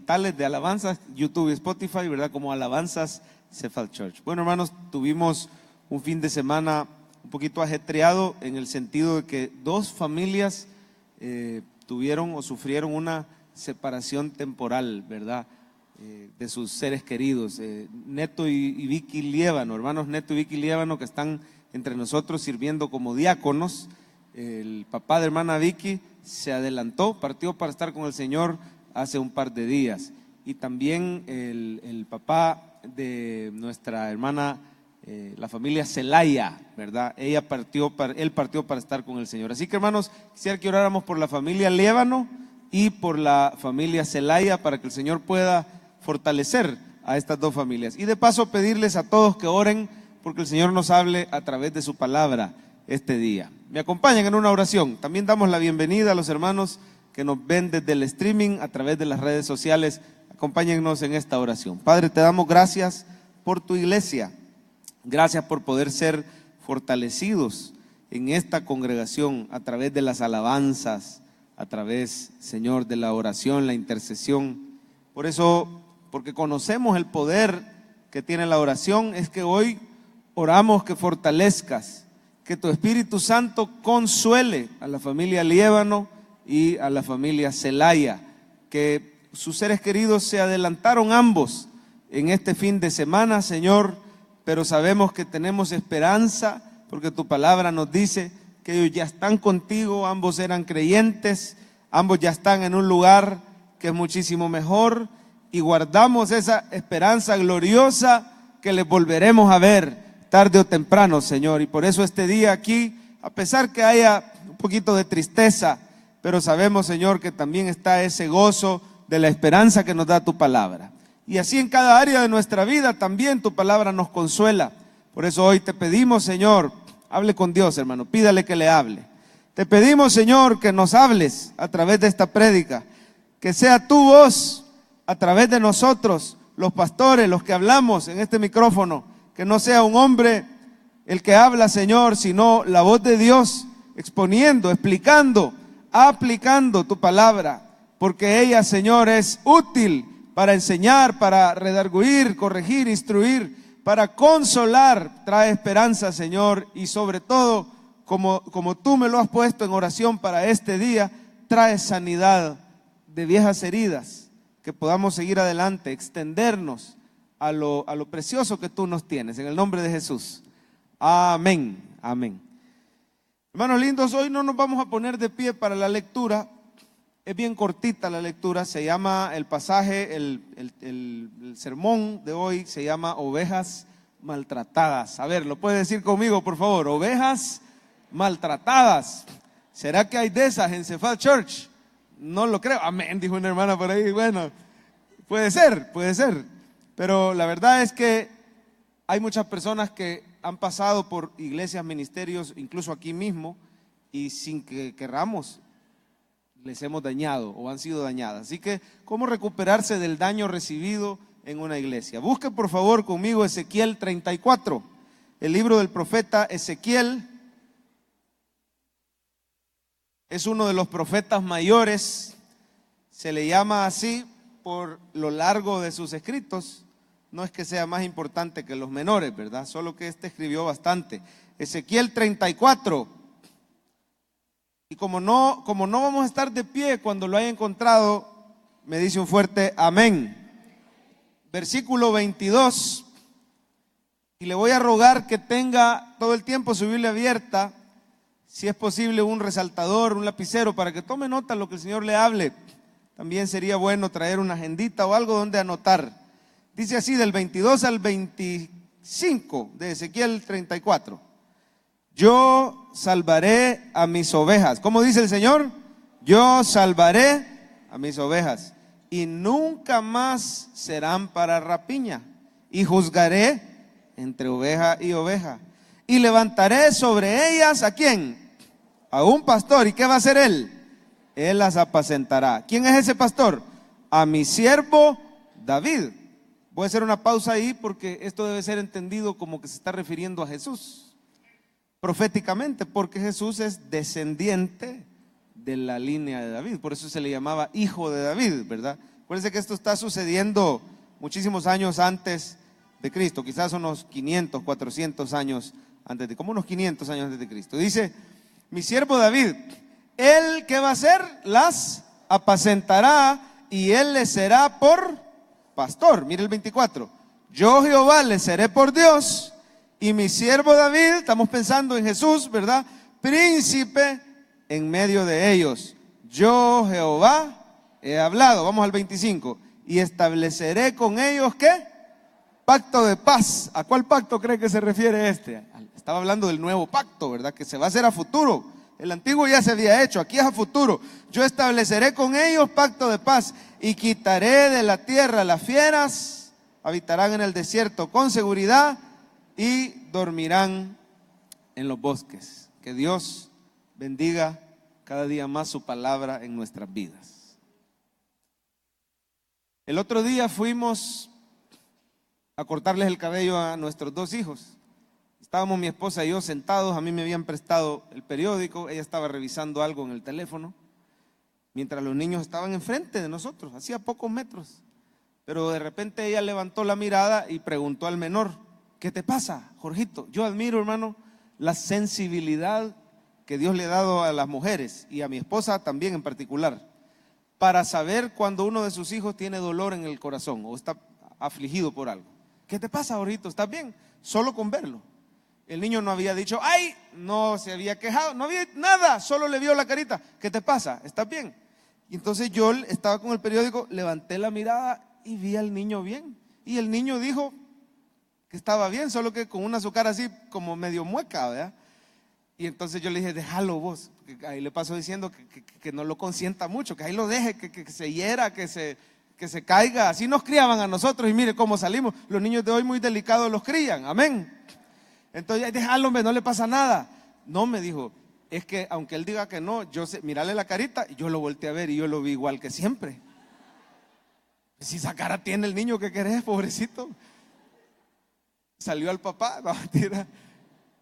digitales de alabanzas, YouTube y Spotify, ¿verdad? Como Alabanzas Cephal Church. Bueno, hermanos, tuvimos un fin de semana un poquito ajetreado en el sentido de que dos familias tuvieron o sufrieron una separación temporal, ¿verdad? De sus seres queridos, Neto y Vicky Liévano, hermanos Neto y Vicky Liévano, que están entre nosotros sirviendo como diáconos. El papá de hermana Vicky se adelantó, partió para estar con el Señor hace un par de días, y también el papá de nuestra hermana, la familia Celaya, ¿verdad? Él partió para estar con el Señor. Así que, hermanos, quisiera que oráramos por la familia Liévano y por la familia Celaya para que el Señor pueda fortalecer a estas dos familias. Y de paso pedirles a todos que oren porque el Señor nos hable a través de su palabra este día. Me acompañan en una oración. También damos la bienvenida a los hermanos que nos ven desde el streaming a través de las redes sociales. Acompáñennos en esta oración. Padre, te damos gracias por tu iglesia. Gracias por poder ser fortalecidos en esta congregación a través de las alabanzas, a través, Señor, de la oración, la intercesión. Por eso, porque conocemos el poder que tiene la oración, es que hoy oramos que fortalezcas, que tu Espíritu Santo consuele a la familia Liévano y a la familia Celaya, que sus seres queridos se adelantaron ambos en este fin de semana, Señor, pero sabemos que tenemos esperanza porque tu palabra nos dice que ellos ya están contigo, ambos eran creyentes, ambos ya están en un lugar que es muchísimo mejor, y guardamos esa esperanza gloriosa que les volveremos a ver tarde o temprano, Señor. Y por eso este día aquí, a pesar que haya un poquito de tristeza, pero sabemos, Señor, que también está ese gozo de la esperanza que nos da tu palabra. Y así en cada área de nuestra vida también tu palabra nos consuela. Por eso hoy te pedimos, Señor, hable con Dios, hermano, pídale que le hable. Te pedimos, Señor, que nos hables a través de esta prédica, que sea tu voz a través de nosotros, los pastores, los que hablamos en este micrófono, que no sea un hombre el que habla, Señor, sino la voz de Dios, exponiendo, explicando, aplicando tu palabra, porque ella, Señor, es útil para enseñar, para redarguir, corregir, instruir, para consolar, trae esperanza, Señor, y sobre todo, como tú me lo has puesto en oración para este día, trae sanidad de viejas heridas, que podamos seguir adelante, extendernos a lo precioso que tú nos tienes, en el nombre de Jesús. Amén, amén. Hermanos lindos, hoy no nos vamos a poner de pie para la lectura. Es bien cortita la lectura, se llama el pasaje, el sermón de hoy se llama Ovejas Maltratadas. A ver, ¿lo puede decir conmigo, por favor? Ovejas maltratadas. ¿Será que hay de esas en Cephal Church? No lo creo. Amén, dijo una hermana por ahí. Bueno, puede ser. Pero la verdad es que hay muchas personas que han pasado por iglesias, ministerios, incluso aquí mismo, y sin que querramos, les hemos dañado o han sido dañadas. Así que, ¿cómo recuperarse del daño recibido en una iglesia? Busque por favor conmigo Ezequiel 34, el libro del profeta Ezequiel. Es uno de los profetas mayores, se le llama así por lo largo de sus escritos. No es que sea más importante que los menores, ¿verdad? Solo que este escribió bastante. Ezequiel 34. Y como no vamos a estar de pie cuando lo haya encontrado, me dice un fuerte amén. Versículo 22. Y le voy a rogar que tenga todo el tiempo su Biblia abierta, si es posible un resaltador, un lapicero, para que tome nota de lo que el Señor le hable. También sería bueno traer una agendita o algo donde anotar. Dice así, del 22 al 25 de Ezequiel 34. Yo salvaré a mis ovejas. ¿Cómo dice el Señor? Yo salvaré a mis ovejas y nunca más serán para rapiña. Y juzgaré entre oveja y oveja. Y levantaré sobre ellas, ¿a quién? A un pastor. ¿Y qué va a hacer él? Él las apacentará. ¿Quién es ese pastor? A mi siervo David. Voy a hacer una pausa ahí porque esto debe ser entendido como que se está refiriendo a Jesús proféticamente, porque Jesús es descendiente de la línea de David, por eso se le llamaba hijo de David, ¿verdad? Acuérdense que esto está sucediendo muchísimos años antes de Cristo, quizás unos 500, 400 años antes de, como unos 500 años antes de Cristo. Dice, mi siervo David, él ¿qué va a hacer? Las apacentará y él les será por pastor. Mire el 24. Yo Jehová les seré por Dios y mi siervo David, estamos pensando en Jesús, ¿verdad? Príncipe en medio de ellos. Yo Jehová he hablado. Vamos al 25. Y estableceré con ellos ¿qué? Pacto de paz. ¿A cuál pacto cree que se refiere este? Estaba hablando del nuevo pacto, ¿verdad? Que se va a hacer a futuro. El antiguo ya se había hecho, aquí es a futuro. Yo estableceré con ellos pacto de paz y quitaré de la tierra las fieras, habitarán en el desierto con seguridad y dormirán en los bosques. Que Dios bendiga cada día más su palabra en nuestras vidas. El otro día fuimos a cortarles el cabello a nuestros dos hijos. Estábamos mi esposa y yo sentados, a mí me habían prestado el periódico, ella estaba revisando algo en el teléfono, mientras los niños estaban enfrente de nosotros, hacía pocos metros. Pero de repente ella levantó la mirada y preguntó al menor, ¿qué te pasa, Jorgito? Yo admiro, hermano, la sensibilidad que Dios le ha dado a las mujeres y a mi esposa también en particular, para saber cuando uno de sus hijos tiene dolor en el corazón o está afligido por algo. ¿Qué te pasa, Jorgito? ¿Estás bien? Solo con verlo. El niño no había dicho, ¡ay! No se había quejado, no había nada, solo le vio la carita. ¿Qué te pasa? ¿Estás bien? Y entonces yo estaba con el periódico, levanté la mirada y vi al niño bien. Y el niño dijo que estaba bien, solo que con una su cara así como medio mueca, ¿verdad? Y entonces yo le dije, déjalo vos. Ahí le paso diciendo que no lo consienta mucho, que ahí lo deje, que se hiera, que se caiga. Así nos criaban a nosotros y mire cómo salimos. Los niños de hoy muy delicados los crían, amén. Entonces, déjalo, hombre, no le pasa nada. No, me dijo, es que aunque él diga que no, yo sé, mirale la carita, y yo lo volteé a ver y yo lo vi igual que siempre. Si esa cara tiene el niño, ¿qué querés, pobrecito? Salió al papá, no, mentira.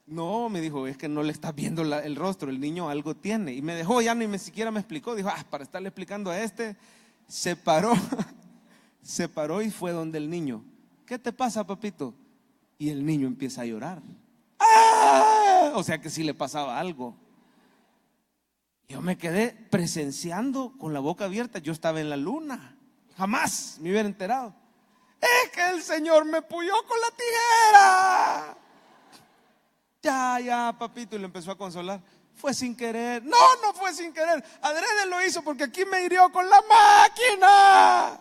No, me dijo, es que no le estás viendo el rostro, el niño algo tiene. Y me dejó, ya ni siquiera me explicó. Dijo, para estarle explicando a este, se paró, se paró y fue donde el niño. ¿Qué te pasa, papito? Y el niño empieza a llorar. ¡Ah! O sea que sí le pasaba algo. Yo me quedé presenciando con la boca abierta. Yo estaba en la luna. Jamás me hubiera enterado. Es que el Señor me puyó con la tijera. Ya, papito. Y le empezó a consolar. Fue sin querer. No fue sin querer. Adrede lo hizo porque aquí me hirió con la máquina.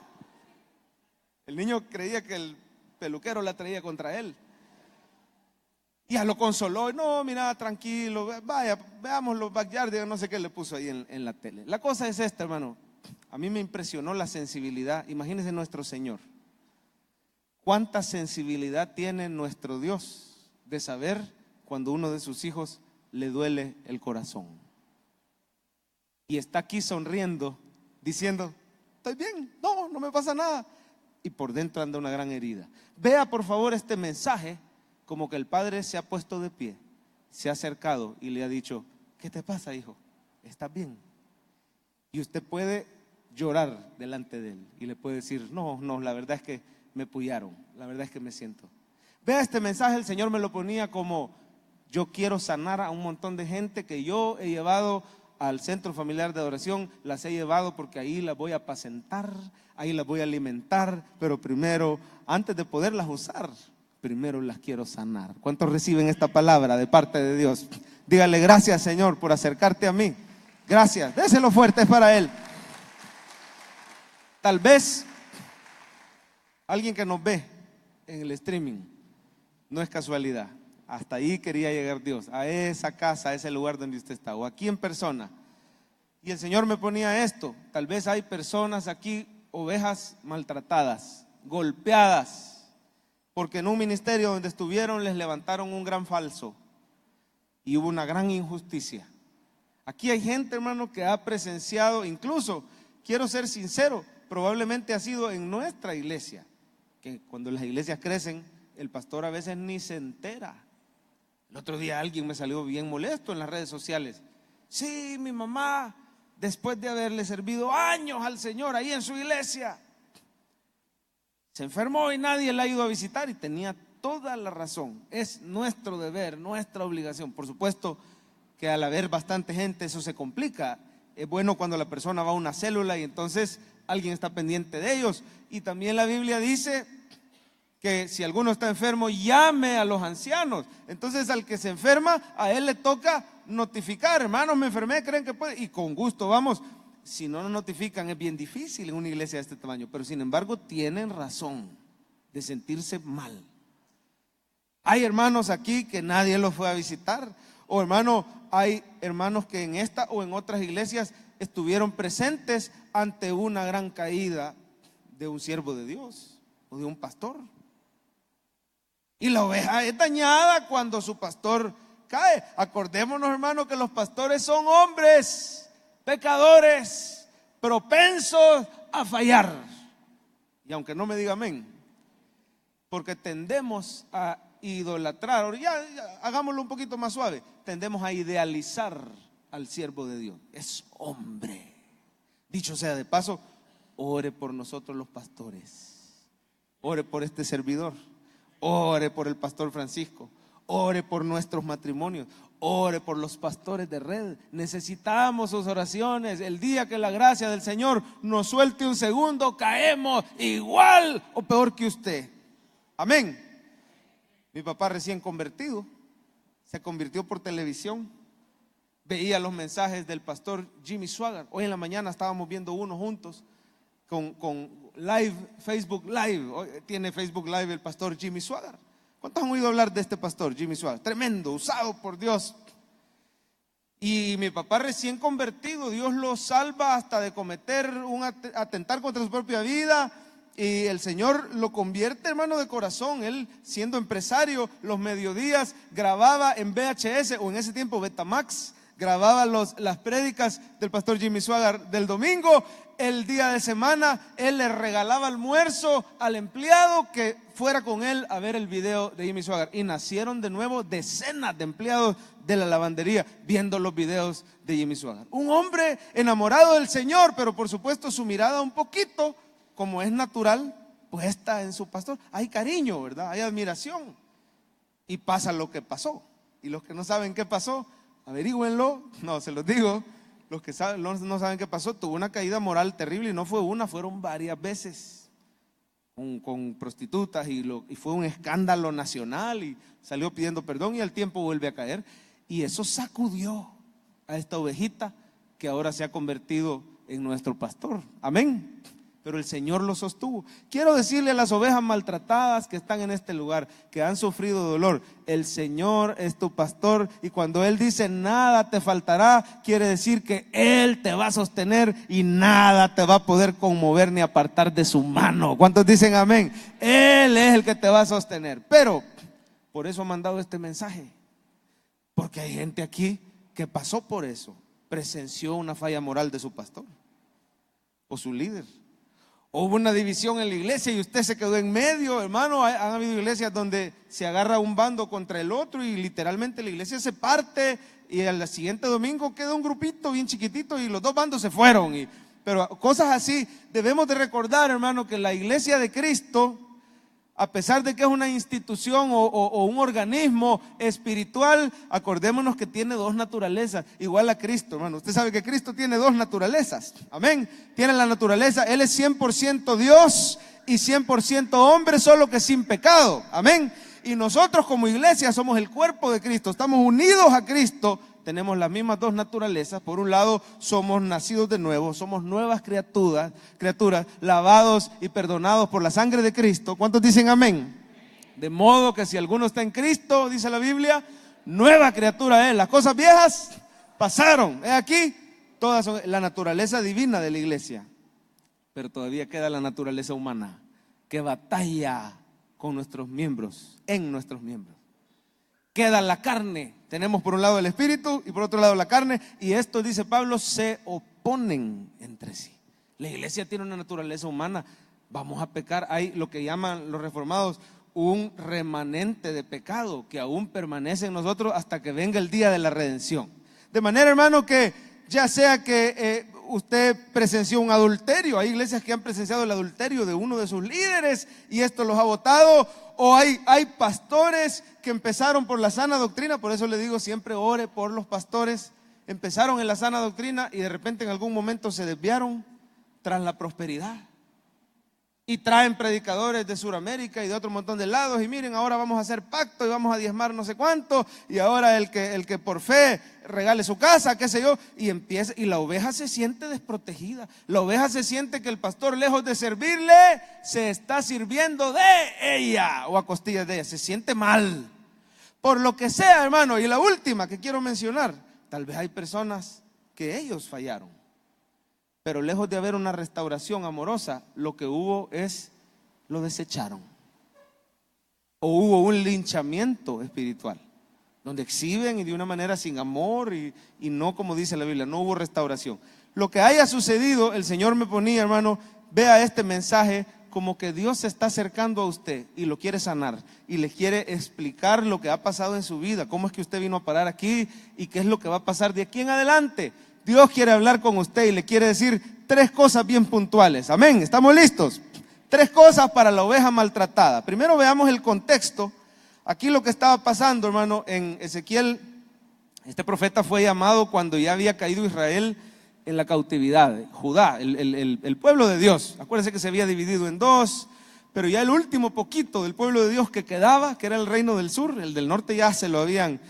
El niño creía que el peluquero la traía contra él. Y ya lo consoló. No, mira, tranquilo, vaya, veamos los backyard, no sé qué le puso ahí en la tele. La cosa es esta, hermano. A mí me impresionó la sensibilidad. Imagínense nuestro Señor. Cuánta sensibilidad tiene nuestro Dios de saber cuando uno de sus hijos le duele el corazón. Y está aquí sonriendo, diciendo, estoy bien, no me pasa nada. Y por dentro anda una gran herida. Vea por favor este mensaje, como que el padre se ha puesto de pie, se ha acercado y le ha dicho, ¿qué te pasa, hijo? ¿Estás bien? Y usted puede llorar delante de él y le puede decir, no, la verdad es que me pullaron, la verdad es que me siento. Vea este mensaje, el Señor me lo ponía como, yo quiero sanar a un montón de gente que yo he llevado al centro familiar de adoración, las he llevado porque ahí las voy a apacentar, ahí las voy a alimentar, pero primero, antes de poderlas usar, primero las quiero sanar. ¿Cuántos reciben esta palabra de parte de Dios? Dígale, gracias, Señor, por acercarte a mí. Gracias, déselo fuerte, es para Él. Tal vez alguien que nos ve en el streaming, no es casualidad. Hasta ahí quería llegar Dios, a esa casa, a ese lugar donde usted está, o aquí en persona. Y el Señor me ponía esto. Tal vez hay personas aquí, ovejas maltratadas, golpeadas, porque en un ministerio donde estuvieron les levantaron un gran falso y hubo una gran injusticia. Aquí hay gente, hermano, que ha presenciado, incluso, quiero ser sincero, probablemente ha sido en nuestra iglesia, que cuando las iglesias crecen, el pastor a veces ni se entera. El otro día alguien me salió bien molesto en las redes sociales. Sí, mi mamá, después de haberle servido años al Señor ahí en su iglesia, Se enfermó y nadie la ha ido a visitar y tenía toda la razón. Es nuestro deber, nuestra obligación. Por supuesto que al haber bastante gente eso se complica. Es bueno cuando la persona va a una célula y entonces alguien está pendiente de ellos. Y también la Biblia dice que si alguno está enfermo, llame a los ancianos. Entonces al que se enferma, a él le toca notificar: hermanos, me enfermé, ¿creen que puede? Y con gusto vamos. Si no nos notifican, es bien difícil en una iglesia de este tamaño. Pero sin embargo tienen razón de sentirse mal. Hay hermanos aquí que nadie los fue a visitar. O hermano, hay hermanos que en esta o en otras iglesias estuvieron presentes ante una gran caída de un siervo de Dios o de un pastor. Y la oveja es dañada cuando su pastor cae. Acordémonos, hermano, que los pastores son hombres pecadores, propensos a fallar. Y aunque no me diga amén, porque tendemos a idolatrar, o ya hagámoslo un poquito más suave, tendemos a idealizar al siervo de Dios. Es hombre. Dicho sea de paso, ore por nosotros los pastores, ore por este servidor, ore por el pastor Francisco, ore por nuestros matrimonios, ore por los pastores de red. Necesitamos sus oraciones. El día que la gracia del Señor nos suelte un segundo, caemos igual o peor que usted. Amén. Mi papá recién convertido, se convirtió por televisión. Veía los mensajes del pastor Jimmy Swaggart. Hoy en la mañana estábamos viendo uno juntos con live, Facebook Live. Hoy tiene Facebook Live el pastor Jimmy Swaggart. ¿Cuántos han oído hablar de este pastor Jimmy Swaggart? Tremendo, usado por Dios. Y mi papá recién convertido, Dios lo salva hasta de cometer atentar contra su propia vida. Y el Señor lo convierte, hermano, de corazón. Él, siendo empresario, los mediodías grababa en VHS o en ese tiempo Betamax, grababa las prédicas del pastor Jimmy Swaggart del domingo. El día de semana él le regalaba almuerzo al empleado que fuera con él a ver el video de Jimmy Swaggart. Y nacieron de nuevo decenas de empleados de la lavandería viendo los videos de Jimmy Swaggart. Un hombre enamorado del Señor, pero por supuesto su mirada un poquito, como es natural, puesta en su pastor. Hay cariño, ¿verdad? Hay admiración. Y pasa lo que pasó. Y los que no saben qué pasó, averígüenlo. No, se los digo. Los que no saben qué pasó, tuvo una caída moral terrible. Y no fue una, fueron varias veces con prostitutas. Y fue un escándalo nacional. Y salió pidiendo perdón y al tiempo vuelve a caer. Y eso sacudió a esta ovejita que ahora se ha convertido en nuestro pastor. Amén. Pero el Señor lo sostuvo. Quiero decirle a las ovejas maltratadas que están en este lugar, que han sufrido dolor: el Señor es tu pastor, y cuando Él dice nada te faltará, quiere decir que Él te va a sostener y nada te va a poder conmover ni apartar de su mano. ¿Cuántos dicen amén? Él es el que te va a sostener. Pero por eso ha mandado este mensaje, porque hay gente aquí que pasó por eso, presenció una falla moral de su pastor o su líder. Hubo una división en la iglesia y usted se quedó en medio, hermano. Han habido iglesias donde se agarra un bando contra el otro y literalmente la iglesia se parte, y al siguiente domingo queda un grupito bien chiquitito y los dos bandos se fueron. Pero cosas así, debemos de recordar, hermano, que la iglesia de Cristo, a pesar de que es una institución o un organismo espiritual, acordémonos que tiene dos naturalezas, igual a Cristo, hermano. Usted sabe que Cristo tiene dos naturalezas, amén. Tiene la naturaleza, Él es 100% Dios y 100% hombre, solo que sin pecado, amén. Y nosotros como iglesia somos el cuerpo de Cristo, estamos unidos a Cristo. Tenemos las mismas dos naturalezas. Por un lado, somos nacidos de nuevo, somos nuevas criaturas, lavados y perdonados por la sangre de Cristo. ¿Cuántos dicen amén? De modo que si alguno está en Cristo, dice la Biblia, nueva criatura es. Las cosas viejas pasaron. Aquí, todas son la naturaleza divina de la iglesia. Pero todavía queda la naturaleza humana, que batalla con nuestros miembros, en nuestros miembros. Queda la carne. Tenemos por un lado el espíritu y por otro lado la carne. Y esto, dice Pablo, se oponen entre sí. La iglesia tiene una naturaleza humana. Vamos a pecar. Hay lo que llaman los reformados un remanente de pecado que aún permanece en nosotros hasta que venga el día de la redención. De manera, hermano, que ya sea que usted presenció un adulterio. Hay iglesias que han presenciado el adulterio de uno de sus líderes y esto los ha botado. O hay pastores que empezaron por la sana doctrina. Por eso le digo siempre ore por los pastores. Empezaron en la sana doctrina y de repente en algún momento se desviaron tras la prosperidad. Y traen predicadores de Sudamérica y de otro montón de lados. Y miren, ahora vamos a hacer pacto y vamos a diezmar no sé cuánto. Y ahora el que por fe regale su casa, qué sé yo. Y empieza, y la oveja se siente desprotegida. La oveja se siente que el pastor, lejos de servirle, se está sirviendo de ella o a costillas de ella. Se siente mal. Por lo que sea, hermano. Y la última que quiero mencionar, tal vez hay personas que ellos fallaron. Pero lejos de haber una restauración amorosa, lo que hubo es, lo desecharon. O hubo un linchamiento espiritual, donde exhiben y de una manera sin amor y no como dice la Biblia, no hubo restauración. Lo que haya sucedido, el Señor me ponía, hermano, vea este mensaje como que Dios se está acercando a usted y lo quiere sanar y le quiere explicar lo que ha pasado en su vida, cómo es que usted vino a parar aquí y qué es lo que va a pasar de aquí en adelante. Dios quiere hablar con usted y le quiere decir 3 cosas bien puntuales. Amén, ¿estamos listos? 3 cosas para la oveja maltratada. Primero veamos el contexto. Aquí lo que estaba pasando, hermano, en Ezequiel, este profeta fue llamado cuando ya había caído Israel en la cautividad. Judá, el pueblo de Dios. Acuérdense que se había dividido en 2, pero ya el último poquito del pueblo de Dios que quedaba, que era el reino del sur, el del norte ya se lo habían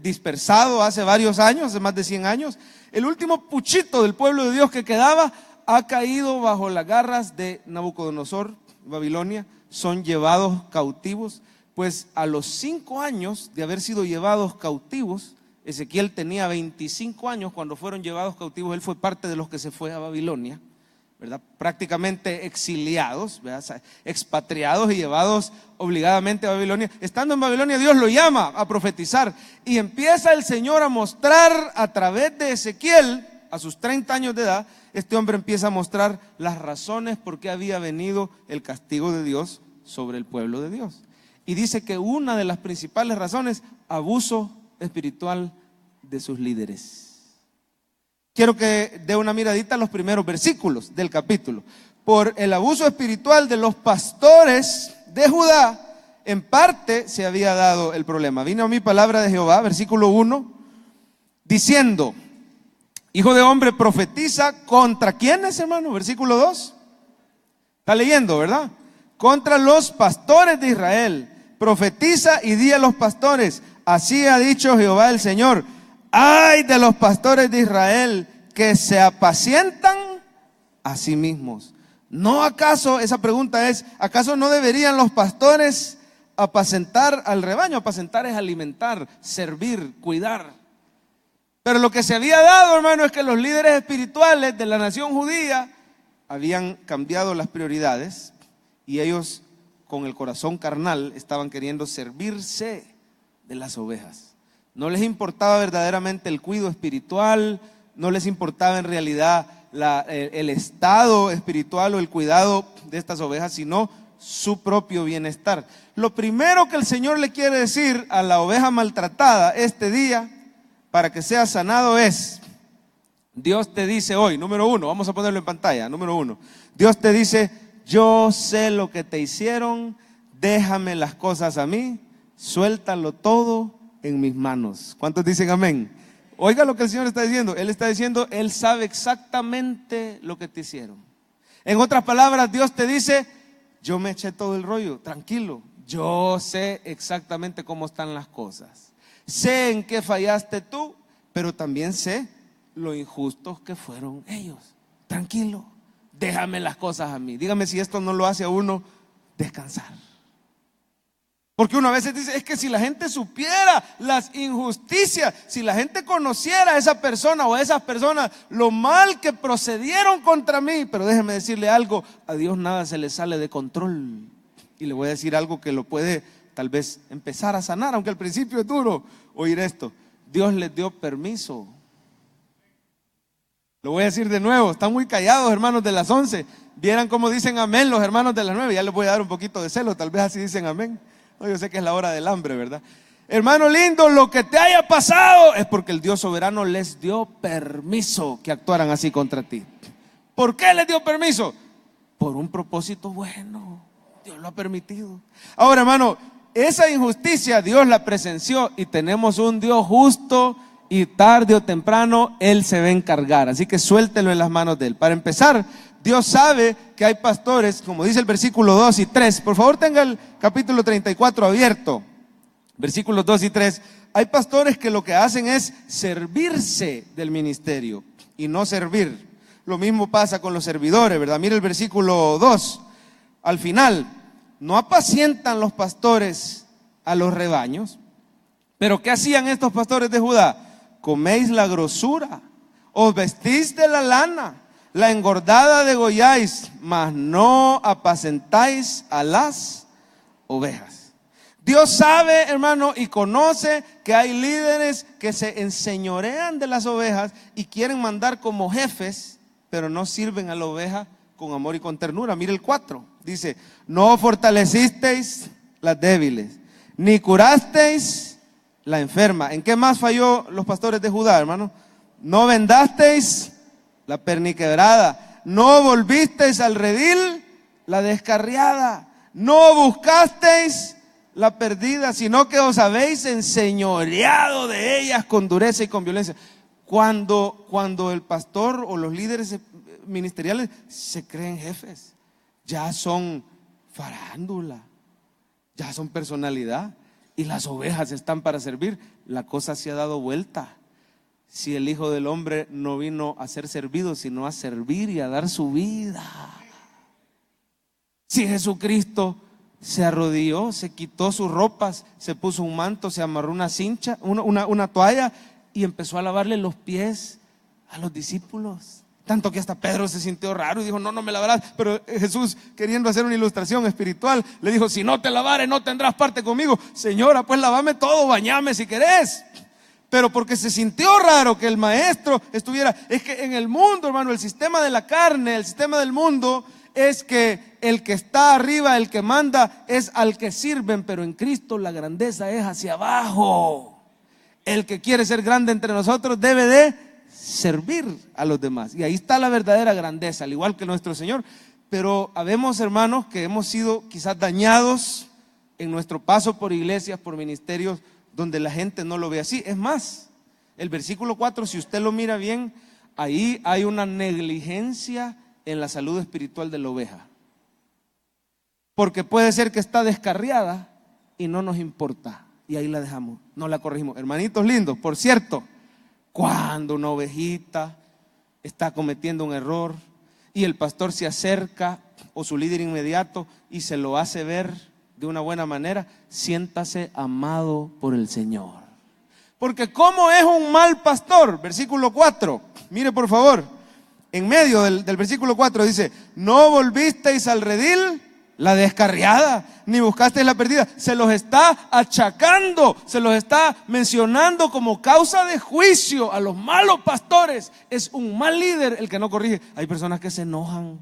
dispersado hace varios años, hace más de 100 años. El último puchito del pueblo de Dios que quedaba ha caído bajo las garras de Nabucodonosor, Babilonia. Son llevados cautivos. Pues a los 5 años de haber sido llevados cautivos, Ezequiel tenía 25 años cuando fueron llevados cautivos. Él fue parte de los que se fue a Babilonia, ¿verdad? Prácticamente exiliados, ¿verdad? Expatriados y llevados obligadamente a Babilonia. Estando en Babilonia, Dios lo llama a profetizar y empieza el Señor a mostrar a través de Ezequiel, a sus 30 años de edad, este hombre empieza a mostrar las razones por qué había venido el castigo de Dios sobre el pueblo de Dios. Y dice que una de las principales razones, abuso espiritual de sus líderes. Quiero que dé una miradita a los primeros versículos del capítulo. Por el abuso espiritual de los pastores de Judá, en parte se había dado el problema. Vino a mí palabra de Jehová, versículo 1, diciendo: hijo de hombre, profetiza contra ¿quiénes, hermano? Versículo 2. Está leyendo, ¿verdad? Contra los pastores de Israel. Profetiza y di a los pastores: así ha dicho Jehová el Señor. Ay de los pastores de Israel que se apacientan a sí mismos. ¿No acaso, esa pregunta es, acaso no deberían los pastores apacentar al rebaño? Apacentar es alimentar, servir, cuidar. Pero lo que se había dado, hermano, es que los líderes espirituales de la nación judía habían cambiado las prioridades y ellos con el corazón carnal estaban queriendo servirse de las ovejas. No les importaba verdaderamente el cuidado espiritual, no les importaba en realidad el estado espiritual o el cuidado de estas ovejas, sino su propio bienestar. Lo primero que el Señor le quiere decir a la oveja maltratada este día, para que sea sanado, es: Dios te dice hoy, número 1, vamos a ponerlo en pantalla, número 1, Dios te dice: yo sé lo que te hicieron, déjame las cosas a mí, suéltalo todo en mis manos. ¿Cuántos dicen amén? Oiga lo que el Señor está diciendo. Él está diciendo, Él sabe exactamente lo que te hicieron. En otras palabras, Dios te dice: yo me eché todo el rollo, tranquilo, yo sé exactamente cómo están las cosas. Sé en qué fallaste tú, pero también sé lo injustos que fueron ellos. Tranquilo, déjame las cosas a mí. Dígame si esto no lo hace a uno descansar. Porque uno a veces dice, es que si la gente supiera las injusticias, si la gente conociera a esa persona o a esas personas, lo mal que procedieron contra mí. Pero déjeme decirle algo, a Dios nada se le sale de control. Y le voy a decir algo que lo puede tal vez empezar a sanar, aunque al principio es duro oír esto. Dios les dio permiso. Lo voy a decir de nuevo, están muy callados, hermanos de las 11. Vieran cómo dicen amén los hermanos de las 9. Ya les voy a dar un poquito de celo, tal vez así dicen amén. No, yo sé que es la hora del hambre, ¿verdad? Hermano lindo, lo que te haya pasado es porque el Dios soberano les dio permiso que actuaran así contra ti. ¿Por qué les dio permiso? Por un propósito bueno. Dios lo ha permitido. Ahora, hermano, esa injusticia Dios la presenció y tenemos un Dios justo y tarde o temprano Él se va a encargar. Así que suéltelo en las manos de Él. Para empezar, Dios sabe que hay pastores, como dice el versículo 2 y 3. Por favor, tenga el capítulo 34 abierto. Versículos 2 y 3. Hay pastores que lo que hacen es servirse del ministerio y no servir. Lo mismo pasa con los servidores, ¿verdad? Mira el versículo 2. Al final, no apacientan los pastores a los rebaños. Pero ¿qué hacían estos pastores de Judá? Coméis la grosura, os vestís de la lana, la engordada degolláis, mas no apacentáis a las ovejas. Dios sabe, hermano, y conoce que hay líderes que se enseñorean de las ovejas y quieren mandar como jefes, pero no sirven a la oveja con amor y con ternura. Mire el 4, dice: no fortalecisteis las débiles, ni curasteis la enferma. ¿En qué más falló los pastores de Judá, hermano? No vendasteis la perniquebrada, no volvisteis al redil la descarriada, no buscasteis la perdida, sino que os habéis enseñoreado de ellas con dureza y con violencia. Cuando el pastor o los líderes ministeriales se creen jefes, ya son farándula, ya son personalidad, y las ovejas están para servir, la cosa se ha dado vuelta. Si el Hijo del Hombre no vino a ser servido, sino a servir y a dar su vida. Si Jesucristo se arrodilló, se quitó sus ropas, se puso un manto, se amarró una cincha, una toalla y empezó a lavarle los pies a los discípulos. Tanto que hasta Pedro se sintió raro y dijo: no me lavarás. Pero Jesús, queriendo hacer una ilustración espiritual, le dijo: si no te lavares, no tendrás parte conmigo. Señora, pues lávame todo, bañame si querés. Pero porque se sintió raro que el maestro estuviera. Es que en el mundo, hermano, el sistema de la carne, el sistema del mundo es que el que está arriba, el que manda, es al que sirven. Pero en Cristo la grandeza es hacia abajo. El que quiere ser grande entre nosotros debe de servir a los demás. Y ahí está la verdadera grandeza, al igual que nuestro Señor. Pero habemos hermanos que hemos sido quizás dañados en nuestro paso por iglesias, por ministerios, donde la gente no lo ve así. Es más, el versículo 4, si usted lo mira bien, ahí hay una negligencia en la salud espiritual de la oveja. Porque puede ser que está descarriada y no nos importa, y ahí la dejamos, no la corregimos. Hermanitos lindos, por cierto, cuando una ovejita está cometiendo un error y el pastor se acerca, o su líder inmediato, y se lo hace ver de una buena manera, siéntase amado por el Señor. Porque ¿cómo es un mal pastor? Versículo 4, mire por favor, en medio del versículo 4 dice: no volvisteis al redil la descarriada, ni buscasteis la perdida. Se los está achacando, se los está mencionando como causa de juicio a los malos pastores. Es un mal líder el que no corrige. Hay personas que se enojan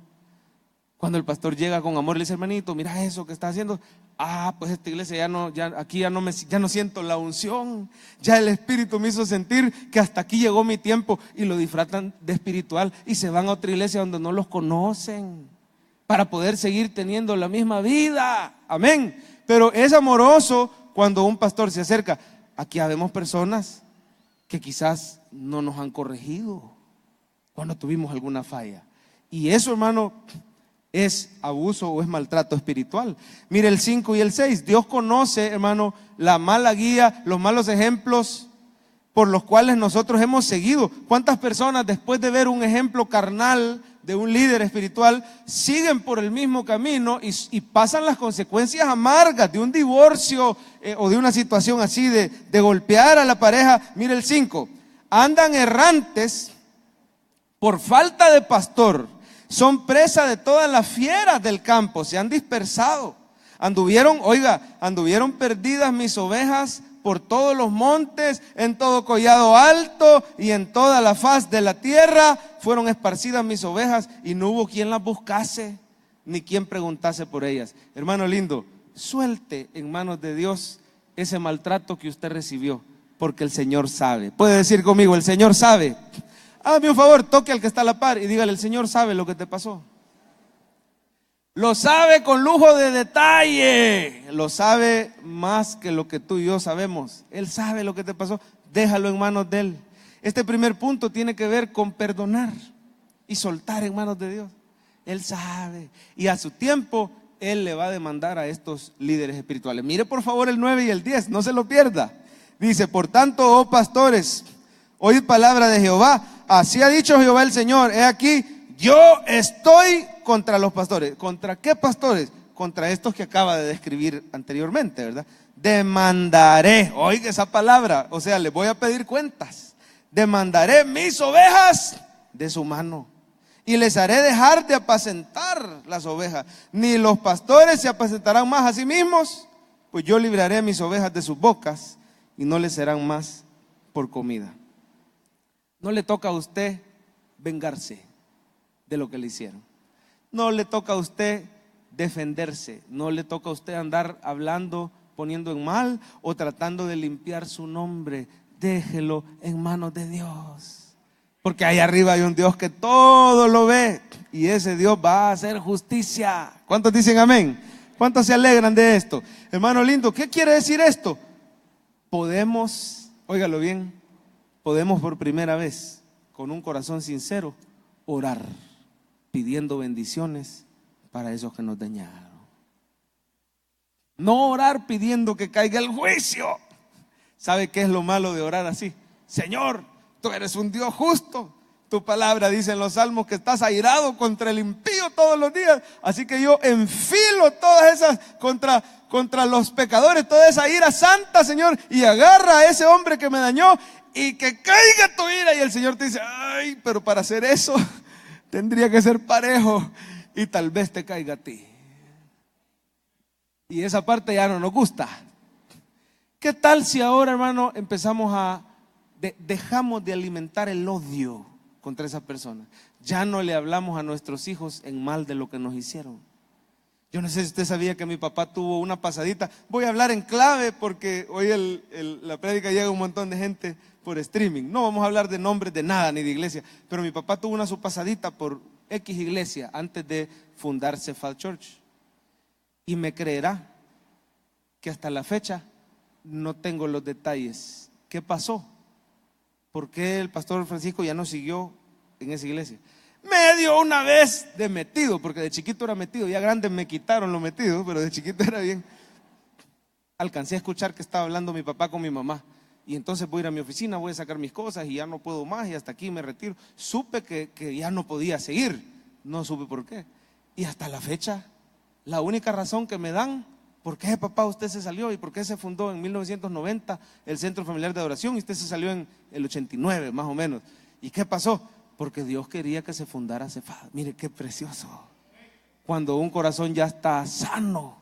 cuando el pastor llega con amor y le dice: hermanito, mira eso que está haciendo. Pues esta iglesia aquí ya no siento la unción. Ya el Espíritu me hizo sentir que hasta aquí llegó mi tiempo, y lo disfrazan de espiritual y se van a otra iglesia donde no los conocen, para poder seguir teniendo la misma vida. Amén. Pero es amoroso cuando un pastor se acerca. Aquí habemos personas que quizás no nos han corregido cuando tuvimos alguna falla, y eso, hermano, es abuso o es maltrato espiritual. Mire el 5 y el 6. Dios conoce, hermano, la mala guía, los malos ejemplos por los cuales nosotros hemos seguido. ¿Cuántas personas, después de ver un ejemplo carnal de un líder espiritual, siguen por el mismo camino y pasan las consecuencias amargas de un divorcio o de una situación así, de golpear a la pareja? Mire el 5. Andan errantes por falta de pastor, son presa de todas las fieras del campo, se han dispersado. Anduvieron perdidas mis ovejas por todos los montes, en todo collado alto y en toda la faz de la tierra fueron esparcidas mis ovejas, y no hubo quien las buscase, ni quien preguntase por ellas. Hermano lindo, suelte en manos de Dios ese maltrato que usted recibió, porque el Señor sabe. Puede decir conmigo, el Señor sabe. Hágame un favor, toque al que está a la par y dígale, el Señor sabe lo que te pasó. Lo sabe con lujo de detalle. Lo sabe más que lo que tú y yo sabemos. Él sabe lo que te pasó. Déjalo en manos de Él. Este primer punto tiene que ver con perdonar y soltar en manos de Dios. Él sabe. Y a su tiempo, Él le va a demandar a estos líderes espirituales. Mire por favor el 9 y el 10, no se lo pierda. Dice, por tanto, oh pastores, oíd palabra de Jehová. Así ha dicho Jehová el Señor. He aquí, yo estoy contra los pastores. ¿Contra qué pastores? Contra estos que acaba de describir anteriormente, ¿verdad? Demandaré, oiga esa palabra, o sea, les voy a pedir cuentas. Demandaré mis ovejas de su mano y les haré dejar de apacentar las ovejas. Ni los pastores se apacentarán más a sí mismos, pues yo libraré mis ovejas de sus bocas y no les serán más por comida. No le toca a usted vengarse de lo que le hicieron. No le toca a usted defenderse. No le toca a usted andar hablando, poniendo en mal o tratando de limpiar su nombre. Déjelo en manos de Dios. Porque ahí arriba hay un Dios que todo lo ve y ese Dios va a hacer justicia. ¿Cuántos dicen amén? ¿Cuántos se alegran de esto? Hermano lindo, ¿qué quiere decir esto? Podemos, óigalo bien, podemos por primera vez, con un corazón sincero, orar, pidiendo bendiciones para esos que nos dañaron. No orar pidiendo que caiga el juicio. ¿Sabe qué es lo malo de orar así? Señor, tú eres un Dios justo. Tu palabra dice en los salmos que estás airado contra el impío todos los días. Así que yo enfilo todas esas contra los pecadores, toda esa ira santa, Señor, y agarra a ese hombre que me dañó y que caiga tu ira. Y el Señor te dice, ay, pero para hacer eso tendría que ser parejo y tal vez te caiga a ti. Y esa parte ya no nos gusta. ¿Qué tal si ahora, hermano, dejamos de alimentar el odio contra esa persona? Ya no le hablamos a nuestros hijos en mal de lo que nos hicieron. Yo no sé si usted sabía que mi papá tuvo una pasadita. Voy a hablar en clave porque hoy la prédica llega un montón de gente por streaming. No vamos a hablar de nombres de nada ni de iglesia, pero mi papá tuvo su pasadita por X iglesia antes de fundar Cephal Church. Y me creerá que hasta la fecha no tengo los detalles. ¿Qué pasó? ¿Por qué el pastor Francisco ya no siguió en esa iglesia? Me dio una vez de metido, porque de chiquito era metido, ya grande me quitaron lo metido, pero de chiquito era bien. Alcancé a escuchar que estaba hablando mi papá con mi mamá. Y entonces voy a ir a mi oficina, voy a sacar mis cosas y ya no puedo más y hasta aquí me retiro. Supe que ya no podía seguir, no supe por qué. Y hasta la fecha, la única razón que me dan, ¿por qué papá usted se salió? ¿Y por qué se fundó en 1990 el Centro Familiar de Adoración? Y usted se salió en el 89 más o menos. ¿Y qué pasó? Porque Dios quería que se fundara Cephal. Mire qué precioso. Cuando un corazón ya está sano